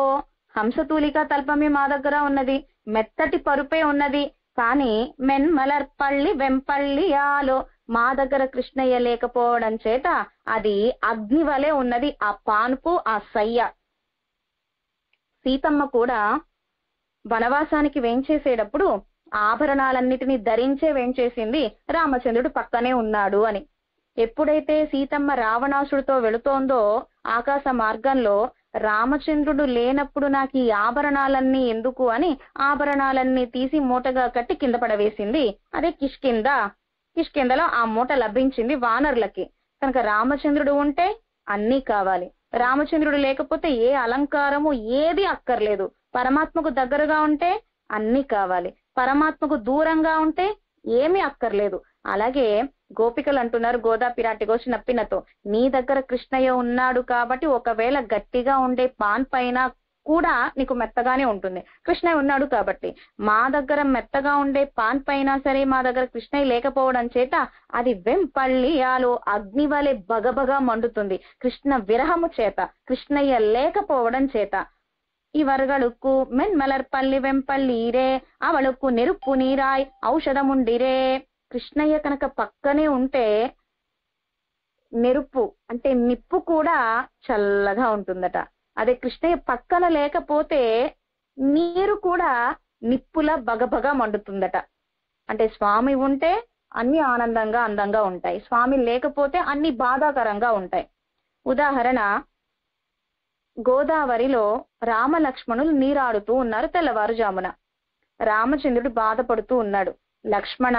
హంసతూలిక తల్పమే మా దగ్గర ఉన్నది, మెత్తటి పరుపే ఉన్నది. కానీ మెన్మలర్పల్లి వెంపల్లి ఆలో మా దగ్గర కృష్ణయ్య లేకపోవడం చేత అది అగ్ని వలె ఉన్నది ఆ పాన్పు, ఆ సయ్య. సీతమ్మ కూడా వనవాసానికి వేంచేసేటప్పుడు ఆభరణాలన్నిటినీ ధరించే వేంచేసింది రామచంద్రుడు పక్కనే ఉన్నాడు అని. ఎప్పుడైతే సీతమ్మ రావణాసుడితో వెళుతోందో ఆకాశ మార్గంలో రామచంద్రుడు లేనప్పుడు నాకు ఈ ఆభరణాలన్నీ ఎందుకు అని ఆభరణాలన్నీ తీసి మూటగా కట్టి కింద పడవేసింది. అదే కిష్కిందలో ఆ మూట లభించింది వానరులకి. కనుక రామచంద్రుడు ఉంటే అన్నీ కావాలి, రామచంద్రుడు లేకపోతే ఏ అలంకారము ఏది అక్కర్లేదు. పరమాత్మకు దగ్గరగా ఉంటే అన్ని కావాలి, పరమాత్మకు దూరంగా ఉంటే ఏమీ అక్కర్లేదు. అలాగే గోపికలు అంటున్నారు గోదా పిరాటి గోచి నప్పినతో, నీ దగ్గర కృష్ణయ్య ఉన్నాడు కాబట్టి ఒకవేళ గట్టిగా ఉండే పాన్ పైన కూడా నీకు మెత్తగానే ఉంటుంది, కృష్ణయ్య ఉన్నాడు కాబట్టి. మా దగ్గర మెత్తగా ఉండే పాన్ పైన సరే మా దగ్గర కృష్ణయ్య లేకపోవడం చేత అది వెంపళ్ళియాలో అగ్ని వలె బగబగా మండుతుంది, కృష్ణ విరహము చేత, కృష్ణయ్య లేకపోవడం చేత. ఇవరుగళుక్కు మెన్మలర్పల్లి వెంపళ్ళీరే అవళుక్కు నెరుప్పు నీరాయ్ ఔషధముండిరే. కృష్ణయ్య కనుక పక్కనే ఉంటే నెరుపు అంటే నిప్పు కూడా చల్లగా ఉంటుందట. అదే కృష్ణయ్య పక్కన లేకపోతే నీరు కూడా నిప్పులా బగబగా మండుతుందట. అంటే స్వామి ఉంటే అన్ని ఆనందంగా అందంగా ఉంటాయి, స్వామి లేకపోతే అన్ని బాధాకరంగా ఉంటాయి. ఉదాహరణ, గోదావరిలో రామలక్ష్మణులు నీరాడుతూ ఉన్నారు తెల్లవారుజామున. రామచంద్రుడు బాధపడుతూ ఉన్నాడు, లక్ష్మణ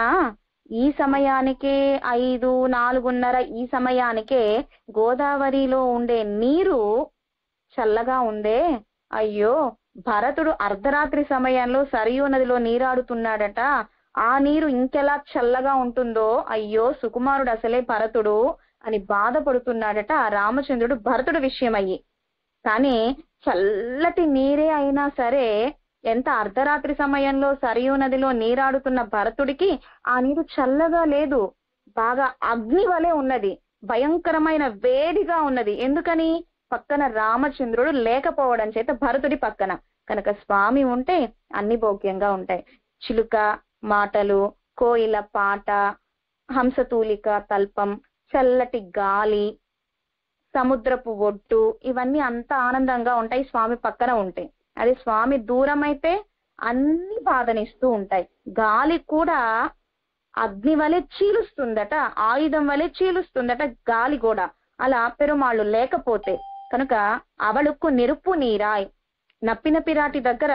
ఈ సమయానికే 5, 4:30 ఈ సమయానికే గోదావరిలో ఉండే నీరు చల్లగా ఉందే, అయ్యో భరతుడు అర్ధరాత్రి సమయంలో సరియు నదిలో నీరాడుతున్నాడట, ఆ నీరు ఇంకెలా చల్లగా ఉంటుందో, అయ్యో సుకుమారుడు అసలే భరతుడు అని బాధపడుతున్నాడట రామచంద్రుడు భరతుడు విషయమయ్యి. కానీ చల్లటి నీరే అయినా సరే, ఎంత అర్ధరాత్రి సమయంలో సరియు నదిలో నీరాడుతున్న భరతుడికి ఆ నీరు చల్లగా లేదు, బాగా అగ్ని వలె ఉన్నది, భయంకరమైన వేడిగా ఉన్నది. ఎందుకని? పక్కన రామచంద్రుడు లేకపోవడం చేత, భరతుడి పక్కన. కనుక స్వామి ఉంటే అన్ని భోగ్యంగా ఉంటాయి. చిలుక మాటలు, కోయిల పాట, హంసతూలిక తల్పం, చల్లటి గాలి, సముద్రపు ఒడ్డు, ఇవన్నీ అంత ఆనందంగా ఉంటాయి స్వామి పక్కన ఉంటే. అది స్వామి దూరం అయితే అన్ని బాధనిస్తూ ఉంటాయి. గాలి కూడా అగ్ని వలె చీలుస్తుందట, ఆయుధం వలె చీలుస్తుందట గాలి కూడా, అలా పెరుమాళ్ళు లేకపోతే. కనుక అవళుక్కు నిరుపు నీరాయ్, నప్పిన పిరాటి దగ్గర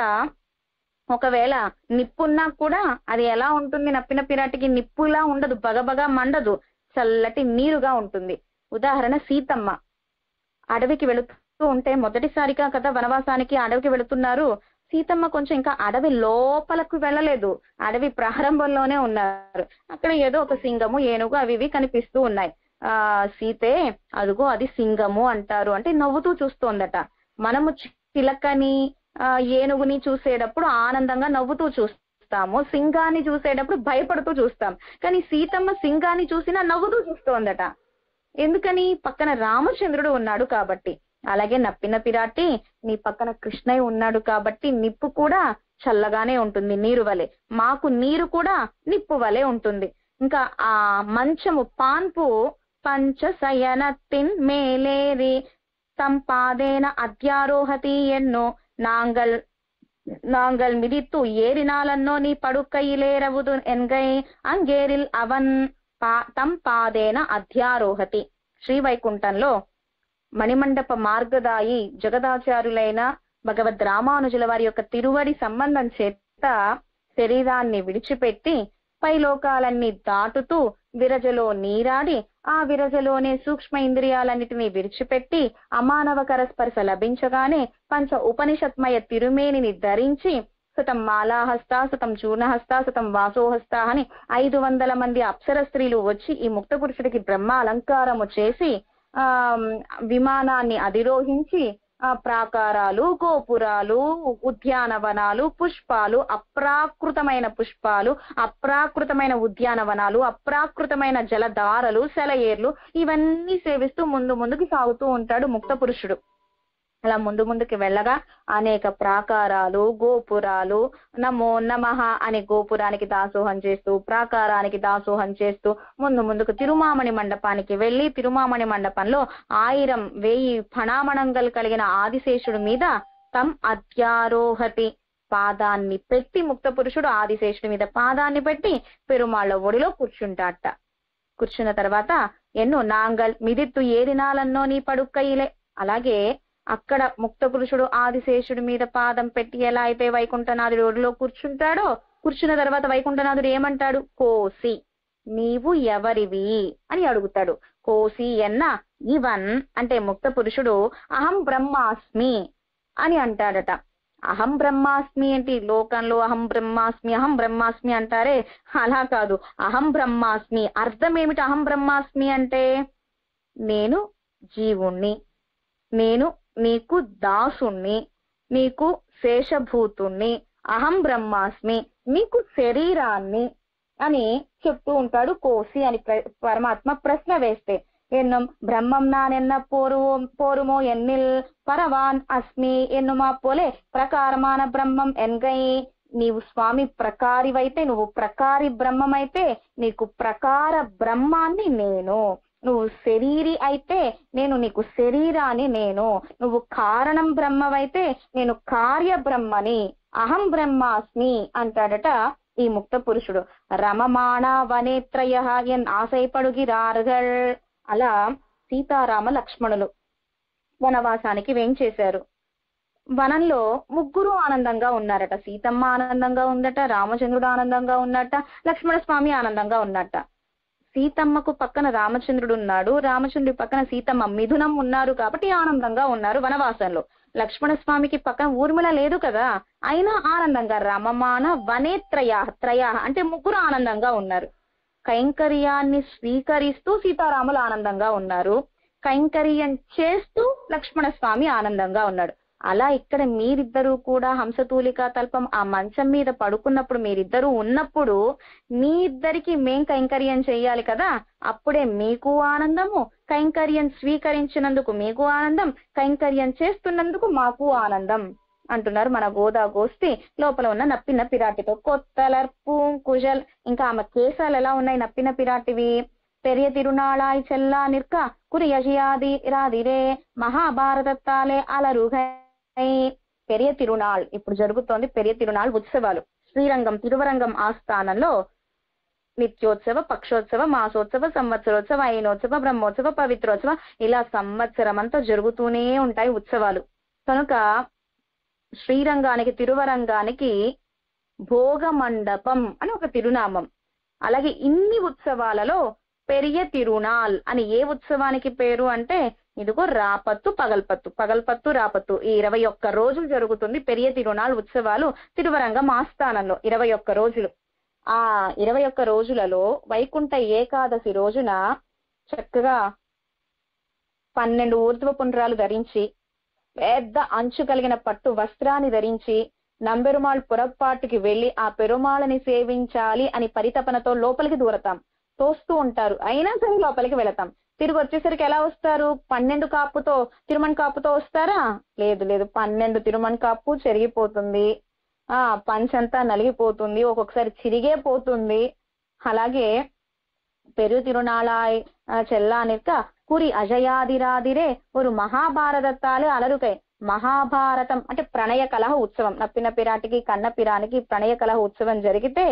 ఒకవేళ నిప్పున్నా కూడా అది ఎలా ఉంటుంది? నప్పిన పిరాటికి నిప్పులా ఉండదు, బగబగా మండదు, చల్లటి నీరుగా ఉంటుంది. ఉదాహరణ, సీతమ్మ అడవికి వెళుతూ ఉంటే, మొదటిసారిగా కదా వనవాసానికి అడవికి వెళుతున్నారు, సీతమ్మ కొంచెం ఇంకా అడవి లోపలకు వెళ్ళలేదు, అడవి ప్రారంభంలోనే ఉన్నారు. అక్కడ ఏదో ఒక సింగము, ఏనుగు అవి ఇవి కనిపిస్తూ ఉన్నాయి. సీతే అదుగో అది సింగము అంటారు అంటే నవ్వుతూ చూస్తోందట. మనము చిలకని ఏనుగుని చూసేటప్పుడు ఆనందంగా నవ్వుతూ చూస్తాము, సింగాన్ని చూసేటప్పుడు భయపడుతూ చూస్తాం. కానీ సీతమ్మ సింగాన్ని చూసినా నవ్వుతూ చూస్తోందట. ఎందుకని? పక్కన రామచంద్రుడు ఉన్నాడు కాబట్టి. అలాగే నప్పిన పిరాటి నీ పక్కన కృష్ణయ్య ఉన్నాడు కాబట్టి నిప్పు కూడా చల్లగానే ఉంటుంది నీరు వలె, మాకు నీరు కూడా నిప్పు వలె ఉంటుంది. ఇంకా ఆ మంచము పాన్పు పంచశయనతిన్ మేలేరి సంపాదేన అధ్యారోహతి ఎన్నో நாங்கள் மிதித்து ஏறினாலன்னோ நீ படுக்கையிலேரவுது என்கை అంగేరిల్ అవన్ తమ్ పాదేన అధ్యారోహతి. శ్రీవైకుంఠంలో మణిమండప మార్గదాయి జగదాచార్యులైన భగవద్ రామానుజుల వారి యొక్క తిరువడి సంబంధం చేత శరీరాన్ని విడిచిపెట్టి పైలోకాలన్నీ దాటుతూ విరజలో నీరాడి, ఆ విరజలోనే సూక్ష్మ ఇంద్రియాలన్నిటినీ విడిచిపెట్టి అమానవకర స్పర్శ లభించగానే పంచ ఉపనిషత్మయ తిరుమేనిని ధరించి సతం మాలాహస్త, సతం చూర్ణహస్త, సతం వాసోహస్త అని 500 మంది అప్సర స్త్రీలు వచ్చి ఈ ముక్త పురుషుడికి బ్రహ్మ అలంకారము చేసి విమానాన్ని అధిరోహించి ప్రాకారాలు, గోపురాలు, ఉద్యానవనాలు, పుష్పాలు, అప్రాకృతమైన పుష్పాలు, అప్రాకృతమైన ఉద్యానవనాలు, అప్రాకృతమైన జలధారలు, సెలయేర్లు, ఇవన్నీ సేవిస్తూ ముందుకు సాగుతూ ఉంటాడు ముక్త పురుషుడు. అలా ముందుకి వెళ్ళగా అనేక ప్రాకారాలు, గోపురాలు, నమో నమః అనే గోపురానికి దాసోహం చేస్తూ, ప్రాకారానికి దాసోహం చేస్తూ ముందుకు తిరుమామణి మండపానికి వెళ్లి, తిరుమామణి మండపంలో 1000 ఫణామణంగలు కలిగిన ఆదిశేషుడి మీద తమ్ అధ్యారోహతి పాదాన్ని పెట్టి, ముక్త పురుషుడు ఆదిశేషుడి మీద పాదాన్ని పెట్టి పెరుమాళ్ళ ఒడిలో కూర్చుంటాట. కూర్చున్న తర్వాత ఎన్నో నాంగల్ మిదిత్తు ఏరినాలన్నో నీ పడుక్కయిలే. అలాగే అక్కడ ముక్త పురుషుడు ఆదిశేషుడి మీద పాదం పెట్టి ఎలా అయితే వైకుంఠనాథుడి ఒడిలో కూర్చుంటాడో, కూర్చున్న తర్వాత వైకుంఠనాథుడు ఏమంటాడు? కోసి నీవు ఎవరివి అని అడుగుతాడు. కోసి ఎన్న ఇవన్ అంటే ముక్త పురుషుడు అహం బ్రహ్మాస్మి అని అంటాడట. అహం బ్రహ్మాస్మి ఏంటి, లోకంలో అహం బ్రహ్మాస్మి అంటారే, అలా కాదు. అహం బ్రహ్మాస్మి అర్థం ఏమిటి? అహం బ్రహ్మాస్మి అంటే నేను జీవుణ్ణి, నేను నీకు దాసుణ్ణి, నీకు శేషభూతుణ్ణి, అహం బ్రహ్మాస్మి నీకు శరీరాన్ని అని చెప్తూ ఉంటాడు కోసి అని పరమాత్మ ప్రశ్న వేస్తే. ఎన్నం బ్రహ్మం నానెన్న పోరుమో ఎన్నిల్ పరవాన్ అస్మి ఎన్నుమా పోలే ప్రకారమాన బ్రహ్మం ఎన్గై. నీవు స్వామి ప్రకారివైతే, నువ్వు ప్రకారి బ్రహ్మమైతే నీకు ప్రకార బ్రహ్మాన్ని నేను, నువ్వు శరీరి అయితే నేను నీకు శరీరాన్ని నేను, నువ్వు కారణం బ్రహ్మవైతే నేను కార్య బ్రహ్మని, అహం బ్రహ్మాస్మి అంటాడట ఈ ముక్త పురుషుడు. రమమాణ వనేత్రయ ఎన్ ఆశైపడుగిరార్గల్. అలా సీతారామ లక్ష్మణులు వనవాసానికి వేంచేశారు. వనంలో ముగ్గురు ఆనందంగా ఉన్నారట. సీతమ్మ ఆనందంగా ఉందట, రామచంద్రుడు ఆనందంగా ఉన్నట్ట, లక్ష్మణ స్వామి ఆనందంగా ఉన్నట్ట. సీతమ్మకు పక్కన రామచంద్రుడు ఉన్నాడు, రామచంద్రుడి పక్కన సీతమ్మ మిథునం ఉన్నారు కాబట్టి ఆనందంగా ఉన్నారు వనవాసంలో. లక్ష్మణ స్వామికి పక్కన ఊర్మిళ లేదు కదా, అయినా ఆనందంగా రమమాన వనేత్రయ అంటే ముగ్గురు ఆనందంగా ఉన్నారు. కైంకర్యాన్ని స్వీకరిస్తూ సీతారాములు ఆనందంగా ఉన్నారు, కైంకర్యం చేస్తూ లక్ష్మణ స్వామి ఆనందంగా ఉన్నాడు. అలా ఇక్కడ మీరిద్దరూ కూడా హంసతూలికా తల్పం ఆ మంచం మీద పడుకున్నప్పుడు మీరిద్దరూ ఉన్నప్పుడు మీ ఇద్దరికి మేం కైంకర్యం చెయ్యాలి కదా, అప్పుడే మీకు ఆనందము, కైంకర్యం స్వీకరించినందుకు మీకు ఆనందం, కైంకర్యం చేస్తున్నందుకు మాకు ఆనందం అంటున్నారు మన గోదా గోస్తి లోపల ఉన్న నప్పిన పిరాటితో. కొత్తలర్పు కుజల్, ఇంకా ఆమె కేశాలు ఎలా ఉన్నాయి నప్పిన పిరాటివి. పెరియ తిరునాళాయ్ చెల్లా నిర్క కురియజియాది రాదిరే మహాభారతత్తాలే అలరుగై. పెరియ తిరునాళ్ ఇప్పుడు జరుగుతోంది, పెరియ తిరునాళ్ ఉత్సవాలు. శ్రీరంగం తిరువరంగం ఆస్థానంలో నిత్యోత్సవ, పక్షోత్సవ, మాసోత్సవ, సంవత్సరోత్సవ, అయినోత్సవ, బ్రహ్మోత్సవ, పవిత్రోత్సవ, ఇలా సంవత్సరం అంతా జరుగుతూనే ఉంటాయి ఉత్సవాలు. కనుక శ్రీరంగానికి తిరువరంగానికి భోగ మండపం అని ఒక తిరునామం. అలాగే ఇన్ని ఉత్సవాలలో పెరియ తిరునాల్ అని ఏ ఉత్సవానికి పేరు అంటే ఇదిగో రాపత్తు పగల్పత్తు రాపత్తు ఈ 21 రోజులు జరుగుతుంది పెరియ తిరునాల్ ఉత్సవాలు తిరువరంగం ఆస్థానంలో. 21 రోజులు. ఆ 21 రోజులలో వైకుంఠ ఏకాదశి రోజున చక్కగా 12 ఊర్ధ్వ పుండ్రాలు ధరించి, పెద్ద అంచు కలిగిన పట్టు వస్త్రాన్ని ధరించి నంబెరుమాళ్ పురప్పాటుకి వెళ్లి ఆ పెరుమాళని సేవించాలి అని పరితపనతో లోపలికి దూరతాం. తోస్తూ ఉంటారు, అయినా సరే లోపలికి వెళతాం. తిరిగి వచ్చేసరికి ఎలా వస్తారు? 12 కాపుతో తిరుమణ్ కాపుతో వస్తారా? లేదు, 12 తిరుమణ్ కాపు చెరిగిపోతుంది, పంచంతా నలిగిపోతుంది, ఒక్కొక్కసారి చిరిగే పోతుంది. అలాగే పెరు తిరునాళాయ్ చెల్లా నిక్క కురి అజయాదిరాదిరే ఒక మహాభారతత్తాలే అలరుకై. మహాభారతం అంటే ప్రణయ కలహ ఉత్సవం. నప్పిన పిరాటికి కన్న పిరానికి ప్రణయ కలహ ఉత్సవం జరిగితే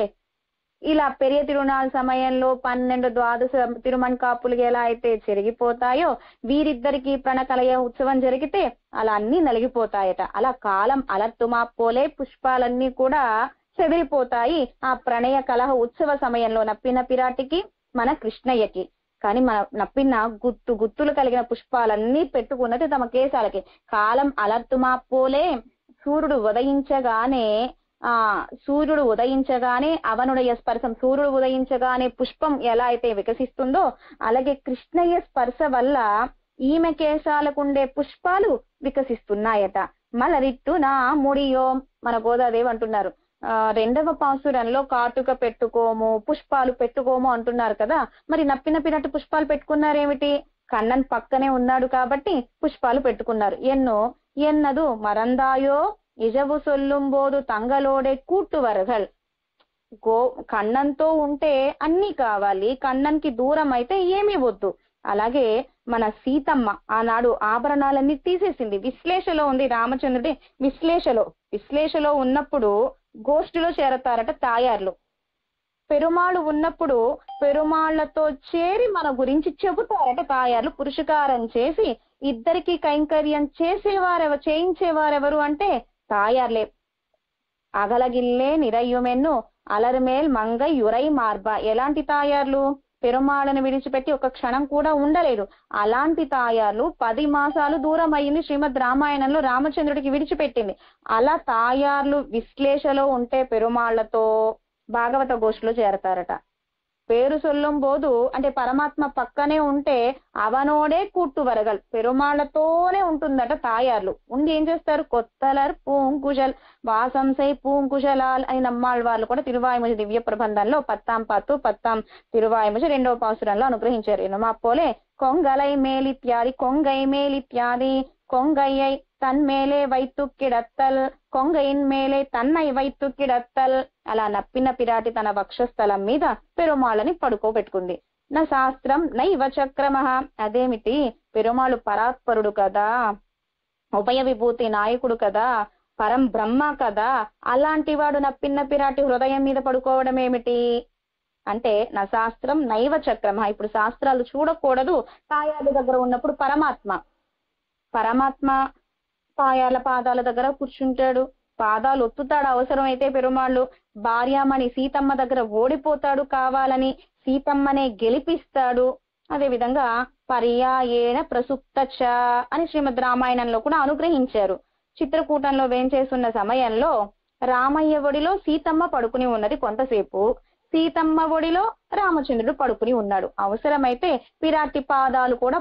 ఇలా పెరియ తిరునాళ్ సమయంలో 12 ద్వాదశ తిరుమణ్ కాపులు ఎలా అయితే చెరిగిపోతాయో వీరిద్దరికి ప్రణకలయ ఉత్సవం జరిగితే అలా అన్ని నలిగిపోతాయట. అలా కాలం అలర్తుమా పోలే పుష్పాలన్నీ కూడా చెదిరిపోతాయి ఆ ప్రణయ కలహ ఉత్సవ సమయంలో నప్పిన పిరాటికి మన కృష్ణయ్యకి. కానీ మన నప్పిన గుత్తులు కలిగిన పుష్పాలన్నీ పెట్టుకున్నది తమ కేశాలకి. కాలం అలర్తుమా పోలే సూర్యుడు ఉదయించగానే అవనుడయ స్పర్శం, సూర్యుడు ఉదయించగానే పుష్పం ఎలా అయితే వికసిస్తుందో అలాగే కృష్ణయ్య స్పర్శ వల్ల ఈమె కేశాలకుండే పుష్పాలు వికసిస్తున్నాయట. మలరిట్టు నా ముడియో మన గోదాదేవి అంటున్నారు. 2వ పాసురంలో కాటుక పెట్టుకోము, పుష్పాలు పెట్టుకోము అంటున్నారు కదా, మరి నప్పిన పినట్టు పుష్పాలు పెట్టుకున్నారేమిటి? కన్నన్ పక్కనే ఉన్నాడు కాబట్టి పుష్పాలు పెట్టుకున్నారు. ఎన్నదు మరందాయో ఇజవు సొల్లుంబోదు తంగలోడే కూట్టువరగల్. కన్నన్తో ఉంటే అన్ని కావాలి, కన్నన్కి దూరం అయితే ఏమీ వద్దు. అలాగే మన సీతమ్మ ఆనాడు ఆభరణాలన్నీ తీసేసింది. విశ్లేషలో ఉంది రామచంద్రుడి విశ్లేషలో ఉన్నప్పుడు గోష్ఠిలో చేరతారట తాయార్లు. పెరుమాళ్ళు ఉన్నప్పుడు పెరుమాళ్లతో చేరి మన గురించి చెబుతారట తాయార్లు. పురుషకారం చేసి ఇద్దరికి కైంకర్యం చేయించేవారెవరు అంటే తాయార్లే. అగలగిల్లే నిరయ్యుమెన్ను అలరుమేల్ మంగ యురై మార్బ. ఎలాంటి తాయార్లు? పెరుమాళను విడిచిపెట్టి ఒక క్షణం కూడా ఉండలేదు. అలాంటి తాయార్లు 10 మాసాలు దూరం అయ్యింది శ్రీమద్ రామాయణంలో రామచంద్రుడికి విడిచిపెట్టింది. అలా తాయార్లు విశ్లేషలో ఉంటే పెరుమాళ్లతో భాగవత గోష్ఠిలో చేరతారట. పేరు సొల్లం బోదు అంటే పరమాత్మ పక్కనే ఉంటే అవనోడే కూట్టు వరగల్, పెరుమాళ్లతోనే ఉంటుందట తాయార్లు. ఉండి ఏం చేస్తారు, కొత్తలర్ పూంకుశల్ వాసంసై పూంకుశలాల్ అని నమ్మాళ్ళవార్లు కూడా తిరువాయిముజి దివ్య ప్రబంధంలో 10 తిరువాయిముజి 2వ పాసురంలో అనుగ్రహించారు. ఎనుమాపోలే కొంగలై మేలిత్యాది కొంగై మేలిత్యాది కొంగయ్యై తన్మేలే వైత్తు కిడత్తల్ కొంగయిన్ మేలే తన్నై వైత్తు కిడత్తల్. అలా నప్పిన పిరాటి తన వక్షస్థలం మీద పెరుమాళ్ళని పడుకోబెట్టుకుంది. నా శాస్త్రం నైవ చక్రమః, అదేమిటి పెరుమాళ్ళు పరాత్పరుడు కదా, ఉభయ విభూతి నాయకుడు కదా, పరం బ్రహ్మ కదా, అలాంటి వాడు నప్పిన పిరాటి హృదయం మీద పడుకోవడం ఏమిటి అంటే నా శాస్త్రం నైవ చక్రమః. ఇప్పుడు శాస్త్రాలు చూడకూడదు, తాయార్ల దగ్గర ఉన్నప్పుడు పరమాత్మ తాయార్ల పాదాల దగ్గర కూర్చుంటాడు, పాదాలు ఒత్తుతాడు అవసరమైతే పెరుమాళ్ళు. భార్యామణి సీతమ్మ దగ్గర ఓడిపోతాడు, కావాలని సీతమ్మనే గెలిపిస్తాడు. అదే విధంగా పర్యాయేణ ప్రసుప్తచ అని శ్రీమద్ రామాయణంలో కూడా అనుగ్రహించారు. చిత్రకూటంలో వేంచేస్తున్న సమయంలో రామయ్య ఒడిలో సీతమ్మ పడుకుని ఉన్నది కొంతసేపు, సీతమ్మ ఒడిలో రామచంద్రుడు పడుకుని ఉన్నాడు. అవసరమైతే పిరాటి పాదాలు కూడా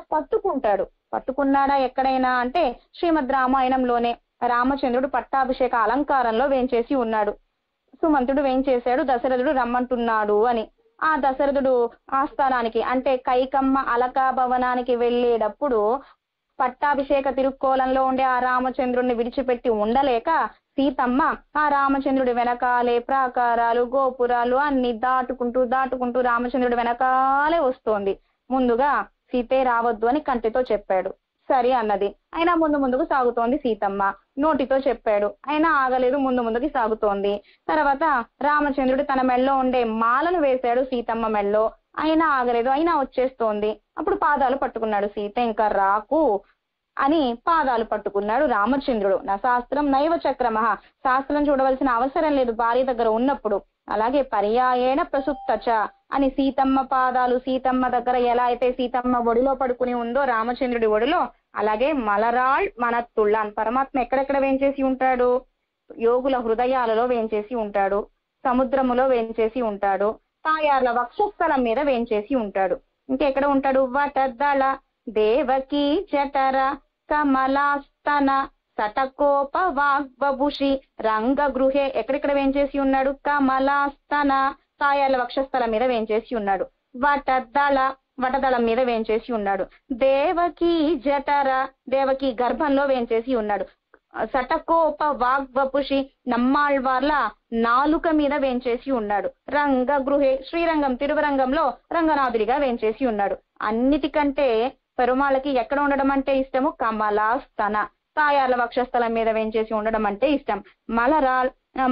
పట్టుకున్నాడా ఎక్కడైనా అంటే శ్రీమద్ రామాయణంలోనే. రామచంద్రుడు పట్టాభిషేక అలంకారంలో వేంచేసి ఉన్నాడు. సుమంతుడు వేంచేశాడు, దశరథుడు రమ్మంటున్నాడు అని. ఆ దశరథుడు ఆస్థానానికి అంటే కైకమ్మ అలకా భవనానికి వెళ్ళేటప్పుడు పట్టాభిషేక తిరుక్కోలంలో ఉండే ఆ రామచంద్రుడిని విడిచిపెట్టి ఉండలేక సీతమ్మ ఆ రామచంద్రుడి వెనకాలే ప్రాకారాలు గోపురాలు అన్ని దాటుకుంటూ రామచంద్రుడి వెనకాలే వస్తోంది. ముందుగా సీతే రావద్దు అని కంటితో చెప్పాడు, సరే అన్నది. అయినా ముందుకు సాగుతోంది సీతమ్మ. నోటితో చెప్పాడు, అయినా ఆగలేదు, ముందుకి సాగుతోంది. తర్వాత రామచంద్రుడు తన మెళ్ళో ఉండే మాలను వేశాడు సీతమ్మ మెళ్ళో, అయినా ఆగలేదు, అయినా వచ్చేస్తోంది. అప్పుడు పాదాలు పట్టుకున్నాడు, సీత ఇంకా రాకు అని పాదాలు పట్టుకున్నాడు రామచంద్రుడు. నా శాస్త్రం నైవ చక్రమః, శాస్త్రం చూడవలసిన అవసరం లేదు భార్య దగ్గర ఉన్నప్పుడు. అలాగే పర్యాయేణ ప్రసుప్తచ అని సీతమ్మ పాదాలు సీతమ్మ దగ్గర ఎలా అయితే సీతమ్మ ఒడిలో పడుకుని ఉందో రామచంద్రుడి ఒడిలో, అలాగే మలరాళ్ మనత్తుళ్ళాన్ పరమాత్మ ఎక్కడెక్కడ వేంచేసి ఉంటాడు, యోగుల హృదయాలలో వేంచేసి ఉంటాడు, సముద్రములో వేంచేసి ఉంటాడు, తాయార్ల వక్షస్థలం మీద వేంచేసి ఉంటాడు. ఇంకెక్కడ ఉంటాడు, వటదళ దేవకీ జఠర కమలాస్తన సటకోప వాగ్బభుషి రంగగృహే ఎక్కడెక్కడ వేంచేసి ఉన్నాడు, కమలాస్తన తాయార్ల వక్షస్థలం మీద వేంచేసి ఉన్నాడు, వటదళం మీద వేంచేసి ఉన్నాడు, దేవకీ జఠర దేవకి గర్భంలో వేంచేసి ఉన్నాడు, సటకోప వాగ్వపుషి నమ్మాళ్వార్ల నాలుక మీద వేంచేసి ఉన్నాడు, రంగగృహే శ్రీరంగం తిరువరంగంలో రంగనాథుడిగా వేంచేసి ఉన్నాడు. అన్నిటికంటే పెరుమాళ్ళకి ఎక్కడ ఉండడం అంటే ఇష్టము, కమలాస్తన తాయార్ల వక్షస్థలం మీద వేంచేసి ఉండడం అంటే ఇష్టం.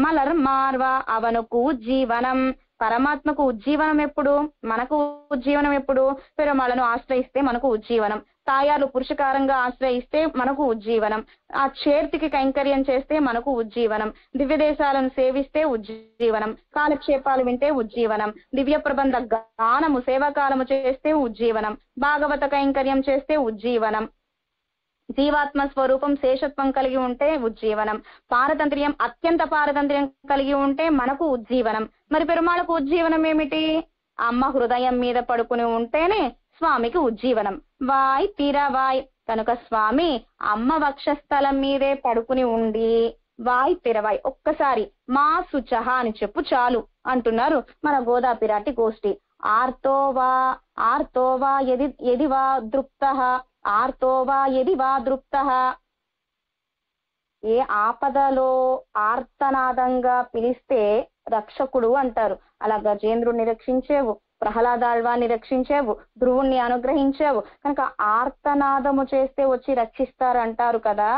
మలర్ మార్వ అవనుకు ఉజ్జీవనం, పరమాత్మకు ఉజ్జీవనం ఎప్పుడు, మనకు ఉజ్జీవనం ఎప్పుడు, పెరుమాళ్ళను ఆశ్రయిస్తే మనకు ఉజ్జీవనం, తాయార్లు పురుషకారంగా ఆశ్రయిస్తే మనకు ఉజ్జీవనం, ఆ చేర్తికి కైంకర్యం చేస్తే మనకు ఉజ్జీవనం, దివ్య దేశాలను సేవిస్తే ఉజ్జీవనం, కాలక్షేపాలు వింటే ఉజ్జీవనం, దివ్య ప్రబంధ గానము సేవాకాలము చేస్తే ఉజ్జీవనం, భాగవత కైంకర్యం చేస్తే ఉజ్జీవనం, జీవాత్మ స్వరూపం శేషత్వం కలిగి ఉంటే ఉజ్జీవనం, పారతంత్ర్యం అత్యంత పారతంత్ర్యం కలిగి ఉంటే మనకు ఉజ్జీవనం. మరి పెరుమాళకు ఉజ్జీవనం ఏమిటి, అమ్మ హృదయం మీద పడుకుని ఉంటేనే స్వామికి ఉజ్జీవనం. వాయ్ తిరవాయ్ కనుక స్వామి అమ్మ వక్షస్థలం మీదే పడుకుని ఉండి వాయ్ తిరవాయ్ ఒక్కసారి మా శుచహ అని చెప్పు చాలు అంటున్నారు మన గోదాపిరాటి గోష్ఠి. ఆర్తోవా యది వా దృప్తః ఆర్తోవా యది వా దృప్తః, ఏ ఆపదలో ఆర్తనాదంగా పిలిస్తే రక్షకుడు అంటారు. అలా గజేంద్రుడిని రక్షించేవు, ప్రహ్లాదాళ్వాన్ని రక్షించేవు, ధ్రువుణ్ణి అనుగ్రహించేవు కనుక ఆర్తనాదము చేస్తే వచ్చి రక్షిస్తారంటారు కదా.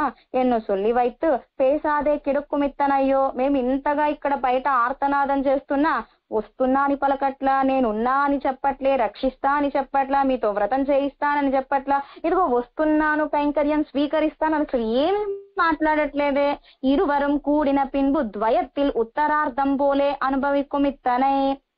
ఎన్ను సొల్లి వైత్ పేసాదే కిడుక్కుమిత్తనయ్యో, మేము ఇంతగా ఇక్కడ బయట ఆర్తనాదం చేస్తున్నా వస్తున్నా అని పలకట్లా, నేనున్నా అని చెప్పట్లే, రక్షిస్తా అని చెప్పట్లా, మీతో వ్రతం చేయిస్తానని చెప్పట్లా, ఇదిగో వస్తున్నాను కైంకర్యం స్వీకరిస్తాను అసలు ఏమి మాట్లాడట్లేదే. ఇరువరం కూడిన పిన్బు ద్వయత్తిల్ ఉత్తరార్థం పోలే అనుభవిక్కుమిత్తనై,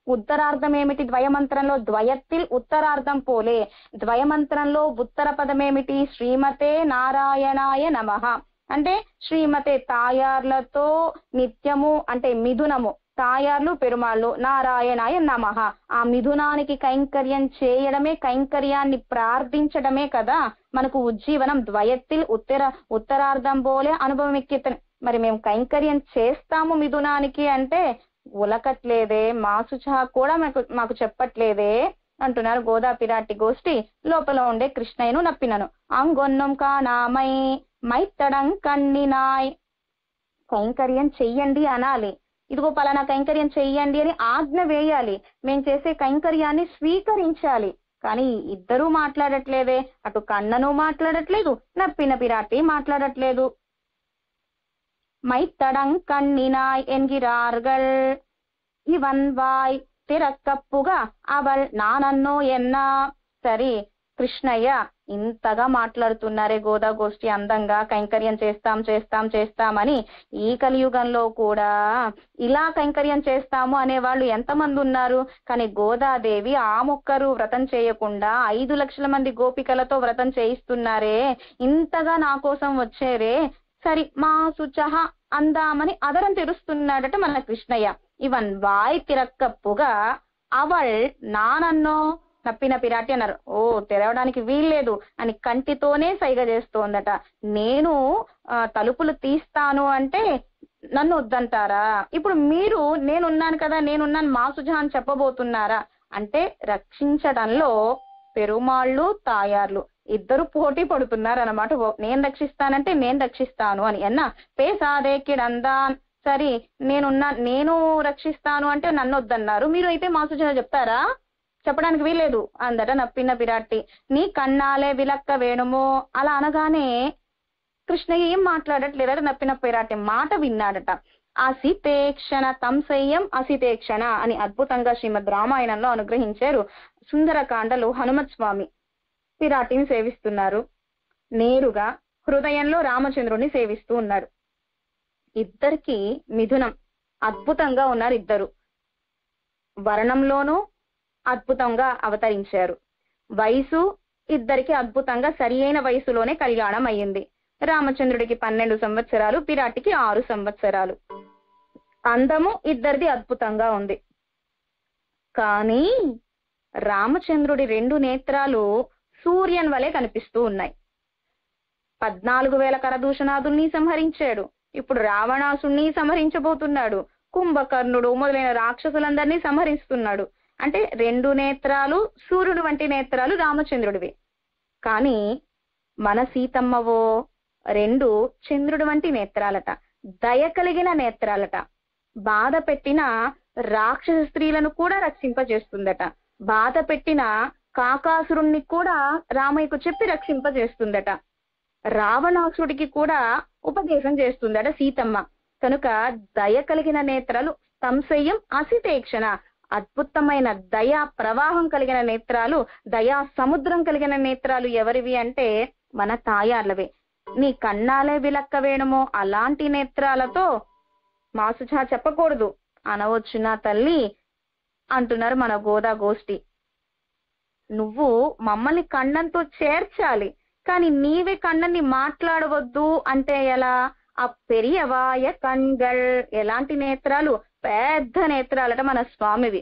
ఉత్తరార్థం ఏమిటి ద్వయమంత్రంలో? ద్వయత్తిల్ ఉత్తరార్థం పోలే. ద్వయమంత్రంలో ఉత్తర పదం ఏమిటి? శ్రీమతే నారాయణాయ నమః. అంటే శ్రీమతే తాయార్లతో నిత్యము అంటే మిథునము, తాయార్లు పెరుమాళ్ళు, నారాయణాయ నమః. ఆ మిథునానికి కైంకర్యం చేయడమే, కైంకర్యాన్ని ప్రార్థించడమే కదా మనకు ఉజ్జీవనం. ద్వయత్తిల్ ఉత్తరార్థం పోలే అనుభవం ఎక్కితని. మరి మేము కైంకర్యం చేస్తాము మిథునానికి అంటే ఉలకట్లేదే, మాసుచా కూడా మాకు చెప్పట్లేదే అంటున్నారు గోదా పిరాటి గోష్ఠి. లోపల ఉండే కృష్ణయ్యను నప్పినను. అంగొన్నం కానామై మైత్తడం కన్నినాయ్. కైంకర్యం చెయ్యండి అనాలి. ఇదిగో పలానా కైంకర్యం చెయ్యండి అని ఆజ్ఞ వేయాలి. మేం చేసే కైంకర్యాన్ని స్వీకరించాలి. కానీ ఇద్దరూ మాట్లాడట్లేదే. అటు కన్నను మాట్లాడట్లేదు, నప్పిన పిరాటి మాట్లాడట్లేదు. மைத்தடங் கண்ணினாய் என்கிறார்கள். இவன் வாய் తిరక్కప్పుగా అవల్ నానన్నో ఎన్నా. సరే కృష్ణయ్య ఇంతగా మాట్లాడుతున్నారే గోదా గోష్ఠి అందంగా, కైంకర్యం చేస్తామని. ఈ కలియుగంలో కూడా ఇలా కైంకర్యం చేస్తాము అనేవాళ్ళు ఎంతమంది ఉన్నారు? కానీ గోదాదేవి ఆ మొక్కరు వ్రతం చేయకుండా 5 లక్షల మంది గోపికలతో వ్రతం చేయిస్తున్నారే. ఇంతగా నా కోసం వచ్చేరే. సరి మా సుచహ అందామని అదరం తెరుస్తున్నాడట మన కృష్ణయ్య. ఇవన్ వాయ్ తిరక్కప్పుగా అవల్ నానన్నో. నప్పిన పిరాటి అన్నారు. ఓ తెరవడానికి వీల్లేదు అని కంటితోనే సైగ చేస్తోందట. నేను తలుపులు తీస్తాను అంటే నన్ను వద్దంటారా? ఇప్పుడు మీరు నేనున్నాను కదా, నేనున్నాను మాసుజా అని చెప్పబోతున్నారా? అంటే రక్షించడంలో పెరుమాళ్ళు తాయార్లు ఇద్దరు పోటీ పడుతున్నారు అన్నమాట. నేను రక్షిస్తానంటే నేను రక్షిస్తాను అని అన్నా. పేసాదేకిడందా. సరే నేను రక్షిస్తాను అంటే నన్ను వద్దన్నారు, మీరు అయితే మాసుజా చెప్తారా? చెప్పడానికి వీలేదు అందట నప్పిన పిరాటి. నీ కన్నాలే విలక్క వేణుమో. అలా అనగానే కృష్ణయ్య ఏం మాట్లాడట్లేదట. నప్పిన పిరాటి మాట విన్నాడట. అసితేక్షణ తంసయ్యం అసితేక్షణ అని అద్భుతంగా శ్రీమద్ రామాయణంలో అనుగ్రహించారు. సుందరకాండలో హనుమత్ స్వామి పిరాటిని సేవిస్తున్నారు. నేరుగా హృదయంలో రామచంద్రుడిని సేవిస్తూ ఉన్నారు. ఇద్దరికి మిథునం అద్భుతంగా ఉన్నారు. ఇద్దరు వర్ణంలోనూ అద్భుతంగా అవతరించారు. వయసు ఇద్దరికి అద్భుతంగా సరి అయిన వయసులోనే కళ్యాణం అయ్యింది. రామచంద్రుడికి 12 సంవత్సరాలు, పిరాటికి 6 సంవత్సరాలు. అందము ఇద్దరిది అద్భుతంగా ఉంది. కానీ రామచంద్రుడి 2 నేత్రాలు సూర్యన్ వలె కనిపిస్తూ ఉన్నాయి. 14,000 కరదూషణాదుల్ని సంహరించాడు. ఇప్పుడు రావణాసుణ్ణి సంహరించబోతున్నాడు. కుంభకర్ణుడు మొదలైన రాక్షసులందరినీ సంహరిస్తున్నాడు. అంటే 2 నేత్రాలు సూర్యుడు వంటి నేత్రాలు రామచంద్రుడివి. కానీ మన సీతమ్మవో 2 చంద్రుడి వంటి నేత్రాలట, దయ కలిగిన నేత్రాలట. బాధ పెట్టిన రాక్షస స్త్రీలను కూడా రక్షింపజేస్తుందట. బాధ పెట్టిన కాకాసురుణ్ణి కూడా రామయ్యకు చెప్పి రక్షింపజేస్తుందట. రావణాసుడికి కూడా ఉపదేశం చేస్తుందట సీతమ్మ. కనుక దయ కలిగిన నేత్రాలు తంసయ్యం అసితేక్షణ. అద్భుతమైన దయా ప్రవాహం కలిగిన నేత్రాలు, దయా సముద్రం కలిగిన నేత్రాలు ఎవరివి అంటే మన తాయార్లవే. నీ కన్నాలే విలక్క వేణుమో. అలాంటి నేత్రాలతో మాసుచా చెప్పకూడదు, అనవచ్చునా తల్లి అంటున్నారు మన గోదా గోష్ఠి. నువ్వు మమ్మల్ని కన్నంతో చేర్చాలి, కానీ నీవే కన్నని మాట్లాడవద్దు అంటే ఎలా? ఆ పెరియవాయ కన్గల్. ఎలాంటి నేత్రాలు? పెద్ద నేత్రాలట మన స్వామివి.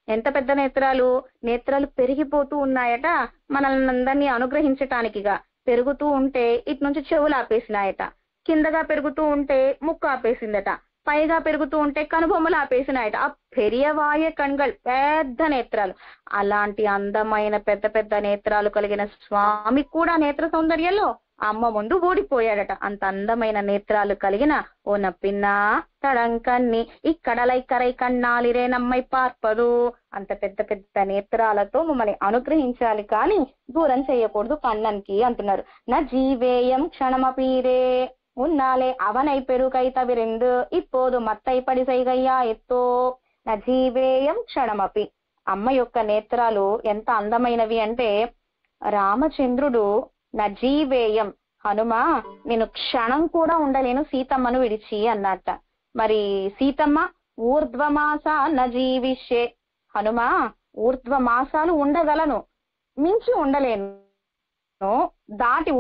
ఎంత పెద్ద నేత్రాలు? నేత్రాలు పెరిగిపోతూ ఉన్నాయట మనల్ని అందరినీ అనుగ్రహించటానికిగా. పెరుగుతూ ఉంటే ఇటు నుంచి చెవులు ఆపేసినాయట, కిందగా పెరుగుతూ ఉంటే ముక్కు ఆపేసిందట, పైగా పెరుగుతూ ఉంటే కనుబొమ్మలు ఆపేసినాయట. ఆ పెరియవాయ కణ్గల్, పెద్ద నేత్రాలు. అలాంటి అందమైన పెద్ద పెద్ద నేత్రాలు కలిగిన స్వామి కూడా నేత్ర సౌందర్యంలో అమ్మ ముందు ఓడిపోయాడట. అంత అందమైన నేత్రాలు కలిగిన ఓ నప్పిన్నా తడంకన్ని ఇక్కడలై కరై కన్నాలిరే నమ్మై పార్పదు. అంత పెద్ద పెద్ద నేత్రాలతో మమ్మల్ని అనుగ్రహించాలి, కానీ దూరం చేయకూడదు కన్నన్కి అంటున్నారు. నా జీవేయం క్షణమపీరే ఉన్నాలే అవనై పెరుగై తవిరెందు ఇప్పోదు మత్తై పడి సైగయ్యా ఎత్తో. నా జీవేయం క్షణమపి. అమ్మ యొక్క నేత్రాలు ఎంత అందమైనవి అంటే, రామచంద్రుడు నా జీవేయం, హనుమ నేను క్షణం కూడా ఉండలేను సీతమ్మను విడిచి అన్నట్ట. మరి సీతమ్మ ఊర్ధ్వమాస న జీవిష్యే, హనుమా, ఊర్ధ్వ మాసాలు ఉండగలను, మించి ఉండలేను,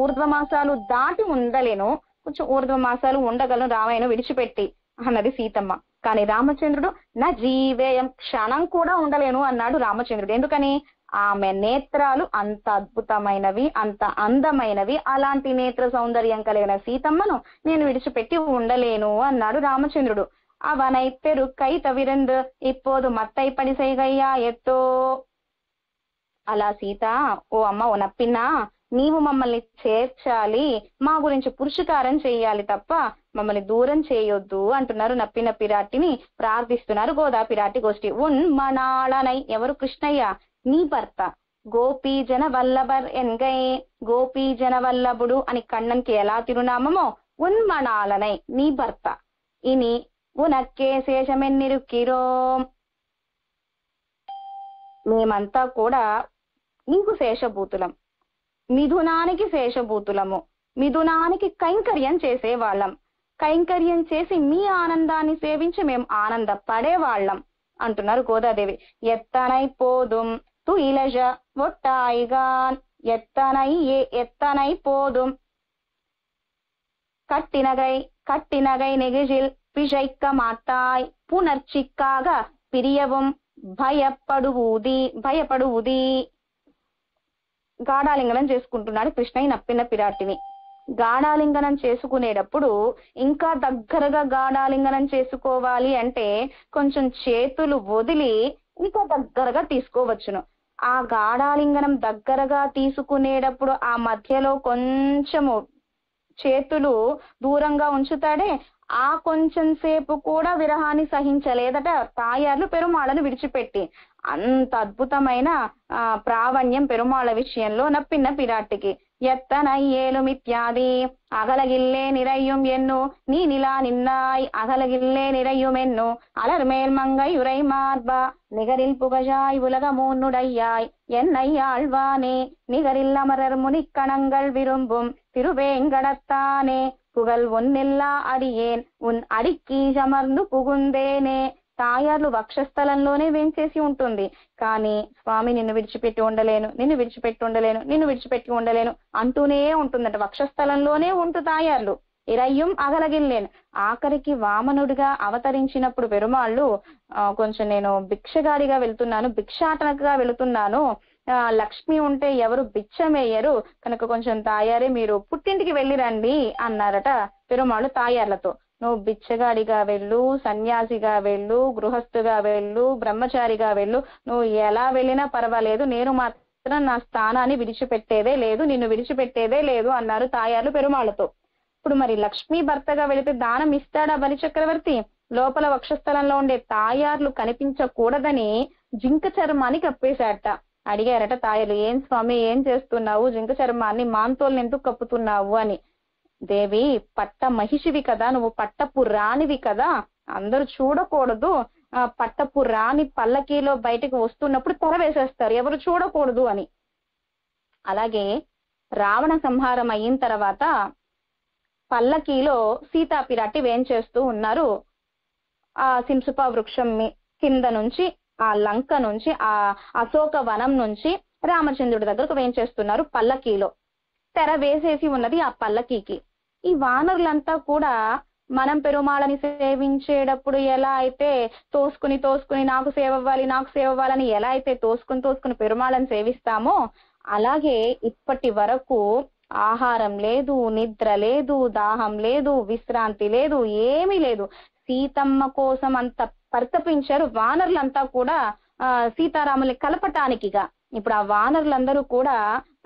ఊర్ధ్వ మాసాలు దాటి ఉండలేను, కొంచెం ఊర్ధ్వ మాసాలు ఉండగలను రామాయణం విడిచిపెట్టి అన్నది సీతమ్మ. కానీ రామచంద్రుడు నా జీవేయం, క్షణం కూడా ఉండలేను అన్నాడు రామచంద్రుడు. ఎందుకని? ఆమె నేత్రాలు అంత అద్భుతమైనవి, అంత అందమైనవి. అలాంటి నేత్ర సౌందర్యం కలిగిన సీతమ్మను నేను విడిచిపెట్టి ఉండలేను అన్నాడు రామచంద్రుడు. అవనై పెరుక్కై తవిరందు ఇప్పోదు మత్తై పడి సైగయ్యా ఎత్తో. అలా సీత, ఓ అమ్మ, ఓ నప్పిన్నా, నీవు మమ్మల్ని చేర్చాలి, మా గురించి పురుషకారం చెయ్యాలి తప్ప మమ్మల్ని దూరం చేయొద్దు అంటున్నారు నప్పిన పిరాటిని ప్రార్థిస్తున్నారు గోదా పిరాటి గోష్ఠి. ఉన్మనాళనై, ఎవరు? కృష్ణయ్య, నీ భర్త. గోపీజన వల్లభర్ ఎన్గై, గోపీజన వల్లభుడు అని కண்ணన్కి ఎలా తిరునామమో ఉన్మనాళనై నీ భర్త. ఇని ఉనక్కే శేషమెన్నిరుక్కిరో, మేమంతా కూడా నీకు శేషభూతులం, మిథునానికి శేషభూతులము, మిథునానికి కైంకర్యం చేసే వాళ్ళం, కైంకర్యం చేసి మీ ఆనందాన్ని సేవించి మేము ఆనందపడేవాళ్ళం అంటున్నారు గోదాదేవి. ఎత్తనై పోదుం తు ఇలజ ఒట్టాయిగాన్, ఎత్తనై పోదుం கட்டினகை நெகிழில் பிழைக்க மாட்டாய், புணர்ச்சிக்காக பிரியவும் భయపడువుది. గాఢాలింగనం చేసుకుంటున్నాడు కృష్ణయ్య నప్పిన పిరాటిని. గాఢాలింగనం చేసుకునేటప్పుడు ఇంకా దగ్గరగా గాఢాలింగనం చేసుకోవాలి అంటే కొంచెం చేతులు వదిలి ఇంకా దగ్గరగా తీసుకోవచ్చును. ఆ గాఢాలింగనం దగ్గరగా తీసుకునేటప్పుడు ఆ మధ్యలో కొంచెము చేతులు దూరంగా ఉంచుతాడే, ఆ కొంచెం సేపు కూడా విరహాన్ని సహించలేదట తాయార్లు పెరుమాళను విడిచిపెట్టి. అంత అద్భుతమైన ప్రావణ్యం పెరుమాళ విషయంలో నప్పిన పిరాటికి. ఎత్తనయ్యేలుమిత్యాది అగలగిల్లే నిరయ్యం ఎన్ను நீ நிலா நின்னாய் அகலகில்லே நிறையும் என்னு அலர்மேல் மங்கை உரை மார்பா நிகரில் புகழாய் உலகமூன்னுடையாய் என்னை ஆழ்வானே நிகரில் அமரர் முனிக்கணங்கள் விரும்பும் திருவேங்கடத்தானே புகழ் ஒன்னில்லா அடியேன் உன் అడికి అమర్ను పుగుందేనే. తాయార్లు వక్షస్థలంలోనే వేంచేసి ఉంటుంది, కానీ స్వామి నిన్ను విడిచిపెట్టి ఉండలేను, నిన్ను విడిచిపెట్టి ఉండలేను, నిన్ను విడిచిపెట్టి ఉండలేను అంటూనే ఉంటుందట. వక్షస్థలంలోనే ఉంటూ తాయార్లు ఇరయ్యం అగలగిల్లేను. ఆఖరికి వామనుడిగా అవతరించినప్పుడు పెరుమాళ్ళు కొంచెం నేను భిక్షగాడిగా వెళ్తున్నాను, భిక్షాటనగా వెళుతున్నాను, లక్ష్మి ఉంటే ఎవరు బిచ్చమేయరు కనుక కొంచెం తాయారే మీరు పుట్టింటికి వెళ్ళి రండి అన్నారట పెరుమాళ్ళు తాయార్లతో. నువ్వు బిచ్చగాడిగా వెళ్ళు, సన్యాసిగా వెళ్ళు, గృహస్థుగా వెళ్ళు, బ్రహ్మచారిగా వెళ్ళు, నువ్వు ఎలా వెళ్ళినా పర్వాలేదు, నేను మాత్రం నా స్థానాన్ని విడిచిపెట్టేదే లేదు, నిన్ను విడిచిపెట్టేదే లేదు అన్నారు తాయార్లు పెరుమాళ్ళతో. ఇప్పుడు మరి లక్ష్మీ భర్తగా వెళితే దానం ఇస్తాడా బలి చక్రవర్తి? లోపల వక్షస్థలంలో ఉండే తాయార్లు కనిపించకూడదని జింక చర్మాన్ని కప్పేశాట. అడిగారట తాయార్లు, ఏం స్వామి ఏం చేస్తున్నావు, జింక చర్మాన్ని మాంతోల్ని ఎందుకు కప్పుతున్నావు అని. దేవి, పట్ట మహిషివి కదా, నువ్వు పట్టపు రాణివి కదా, అందరూ చూడకూడదు, పట్టపు రాణి పల్లకీలో బయటకు వస్తున్నప్పుడు తెర వేసేస్తారు, ఎవరు చూడకూడదు అని. అలాగే రావణ సంహారం అయిన తర్వాత పల్లకీలో సీతాపిరాటి వేంచేస్తూ ఉన్నారు. ఆ సింసుప వృక్షం కింద నుంచి, ఆ లంక నుంచి, ఆ అశోక వనం నుంచి రామచంద్రుడి దగ్గరకు వేంచేస్తున్నారు. పల్లకీలో తెర వేసేసి ఉన్నది ఆ పల్లకీకి. ఈ వానరులంతా కూడా మనం పెరుమాళని సేవించేటప్పుడు ఎలా అయితే తోసుకుని నాకు సేవ అవ్వాలని ఎలా అయితే తోసుకుని పెరుమాళని సేవిస్తామో, అలాగే ఇప్పటి వరకు ఆహారం లేదు, నిద్ర లేదు, దాహం లేదు, విశ్రాంతి లేదు, ఏమీ లేదు. సీతమ్మ కోసం అంత పరితపించారు వానరులంతా కూడా సీతారాముల్ని కలపటానికిగా. ఇప్పుడు ఆ వానరులందరూ కూడా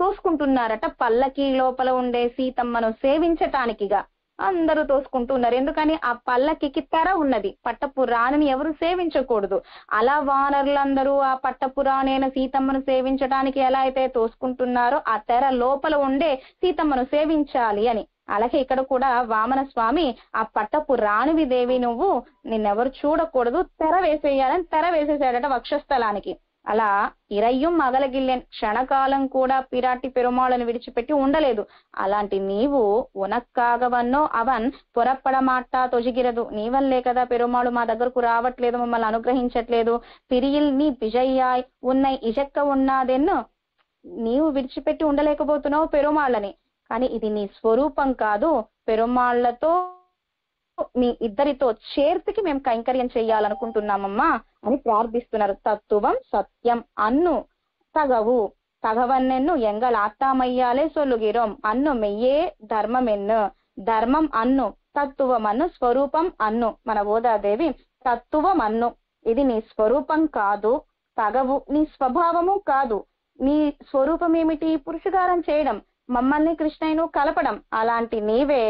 తోసుకుంటున్నారట పల్లకి లోపల ఉండే సీతమ్మను సేవించటానికిగా. అందరూ తోసుకుంటున్నారు. ఎందుకని? ఆ పల్లకికి తెర ఉన్నది, పట్టపు రాణిని ఎవరు సేవించకూడదు. అలా వానరులందరూ ఆ పట్టపు రాణైన సీతమ్మను సేవించడానికి ఎలా అయితే తోసుకుంటున్నారో, ఆ తెర లోపల ఉండే సీతమ్మను సేవించాలి అని. అలాగే ఇక్కడ కూడా వామన స్వామి ఆ పట్టపు రాణివి దేవి, నువ్వు నిన్నెవరు చూడకూడదు, తెర వేసేయాలని తెర వేసేసాడట వక్షస్థలానికి. అలా ఇరయ్యం అగలగిల్లెన్, క్షణకాలం కూడా పిరాటి పెరుమాళను విడిచిపెట్టి ఉండలేదు. అలాంటి నీవు ఉనక్కాగవన్నో అవన్ పొరప్పడమాట్టా తొజిగిరదు. నీ వల్లే కదా పెరుమాళు మా దగ్గరకు రావట్లేదు, మమ్మల్ని అనుగ్రహించట్లేదు. పిరియిల్ నీ బిజయ్యాయ్ ఉన్నై ఇజక్క ఉన్నాదెన్ను, నీవు విడిచిపెట్టి ఉండలేకపోతున్నావు పెరుమాళ్ళని. కానీ ఇది నీ స్వరూపం కాదు, పెరుమాళ్లతో మీ ఇద్దరితో చేర్తికి మేము కైంకర్యం చెయ్యాలనుకుంటున్నామమ్మా అని ప్రార్థిస్తున్నారు. తత్వం సత్యం అన్ను తగవు, తగవన్నెన్ను ఎంగల్ ఆత్తామయ్యాలే సొల్లుగిరోం అన్ను మెయ్యే ధర్మం ఎన్ను, ధర్మం అన్ను, తత్వం అన్ను, స్వరూపం అన్ను. మన గోదాదేవి తత్వం అన్ను, ఇది నీ స్వరూపం కాదు, తగవు నీ స్వభావము కాదు. నీ స్వరూపం ఏమిటి? పురుషకారం చేయడం, మమ్మల్ని కృష్ణయ్యను కలపడం. అలాంటి నీవే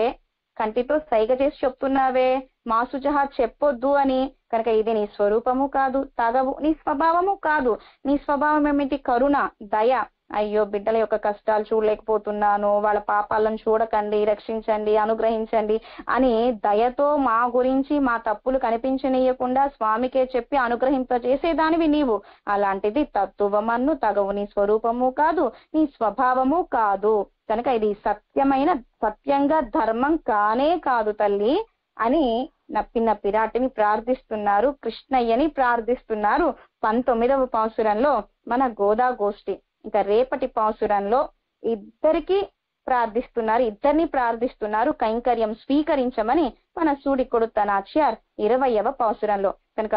కంటితో సైగ చేసి చెప్తున్నావే మాసుజహా చెప్పొద్దు అని. కనుక ఇది నీ స్వరూపము కాదు, తగవు నీ స్వభావము కాదు. నీ స్వభావం ఏమిటి? కరుణ, దయ. అయ్యో బిడ్డల యొక్క కష్టాలు చూడలేకపోతున్నాను, వాళ్ళ పాపాలను చూడకండి, రక్షించండి, అనుగ్రహించండి అని దయతో మా గురించి మా తప్పులు కనిపించనీయకుండా స్వామికే చెప్పి అనుగ్రహింపజేసేదానివి నీవు. అలాంటిది తత్వమన్ను, తగవు నీ స్వరూపము కాదు, నీ స్వభావము కాదు. కనుక ఇది సత్యంగా ధర్మం కానే కాదు తల్లి అని నప్పిన పిరాటిని ప్రార్థిస్తున్నారు, కృష్ణయ్యని ప్రార్థిస్తున్నారు 19వ పాసురంలో మన గోదా గోష్ఠి. ఇంకా రేపటి పాసురంలో ఇద్దరిని ప్రార్థిస్తున్నారు కైంకర్యం స్వీకరించమని మన సూడికొడు తనాచ్యార్ 20వ పాసురంలో. కనుక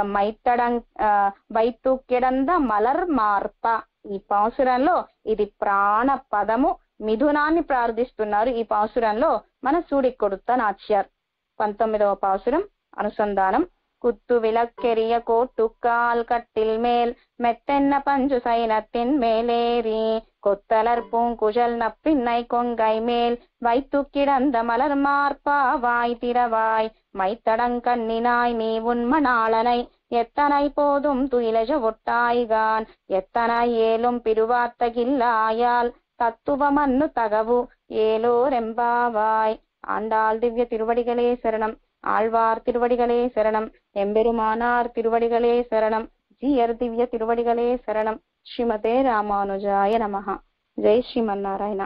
వైతుక్కెడంద మలర్ మార్ప ఈ పాసురంలో ఇది ప్రాణ పదము మిథునాన్ని ప్రార్థిస్తున్నారు. ఈ పాసురంలో మన సూడికొడు తనాచ్యార్. 19వ పాసురం అనుసంధానం. కుత్తు విలక్కెరియ కోట్టుకాల్ కట్టిల్ మేల్ మెత్తెన్న పంచు సైనத்தின் மேலேறி கொத்தலர் பூங்குழல் நப்பின்னை கொங்கை மேல் வைத்துக்கிடந்த மலர் மார்பா வாய் திறவாய் மைத்தடங்கண்ணினாய் நீ உன்மணாளனை எத்தனை போதும் துயிலஜ ஒட்டாய்கான் எத்தனை ஏலும் பிருவாத்தகில்லாயால் தத்துவமன்னு தகவு ஏலோரெம்பாவாய். ஆண்டாள் திவ்ய திருவடிகளே சரணம், ஆழ்வார் திருவடிகளே சரணம், எம்பெருமானார் திருவடிகளே சரணம், ஜீயர் திவ்ய திருவடிகளே சரணம். ஸ்ரீமதே ராமானுஜாய நமஹ. ஜெய் ஸ்ரீமன்னாராயண.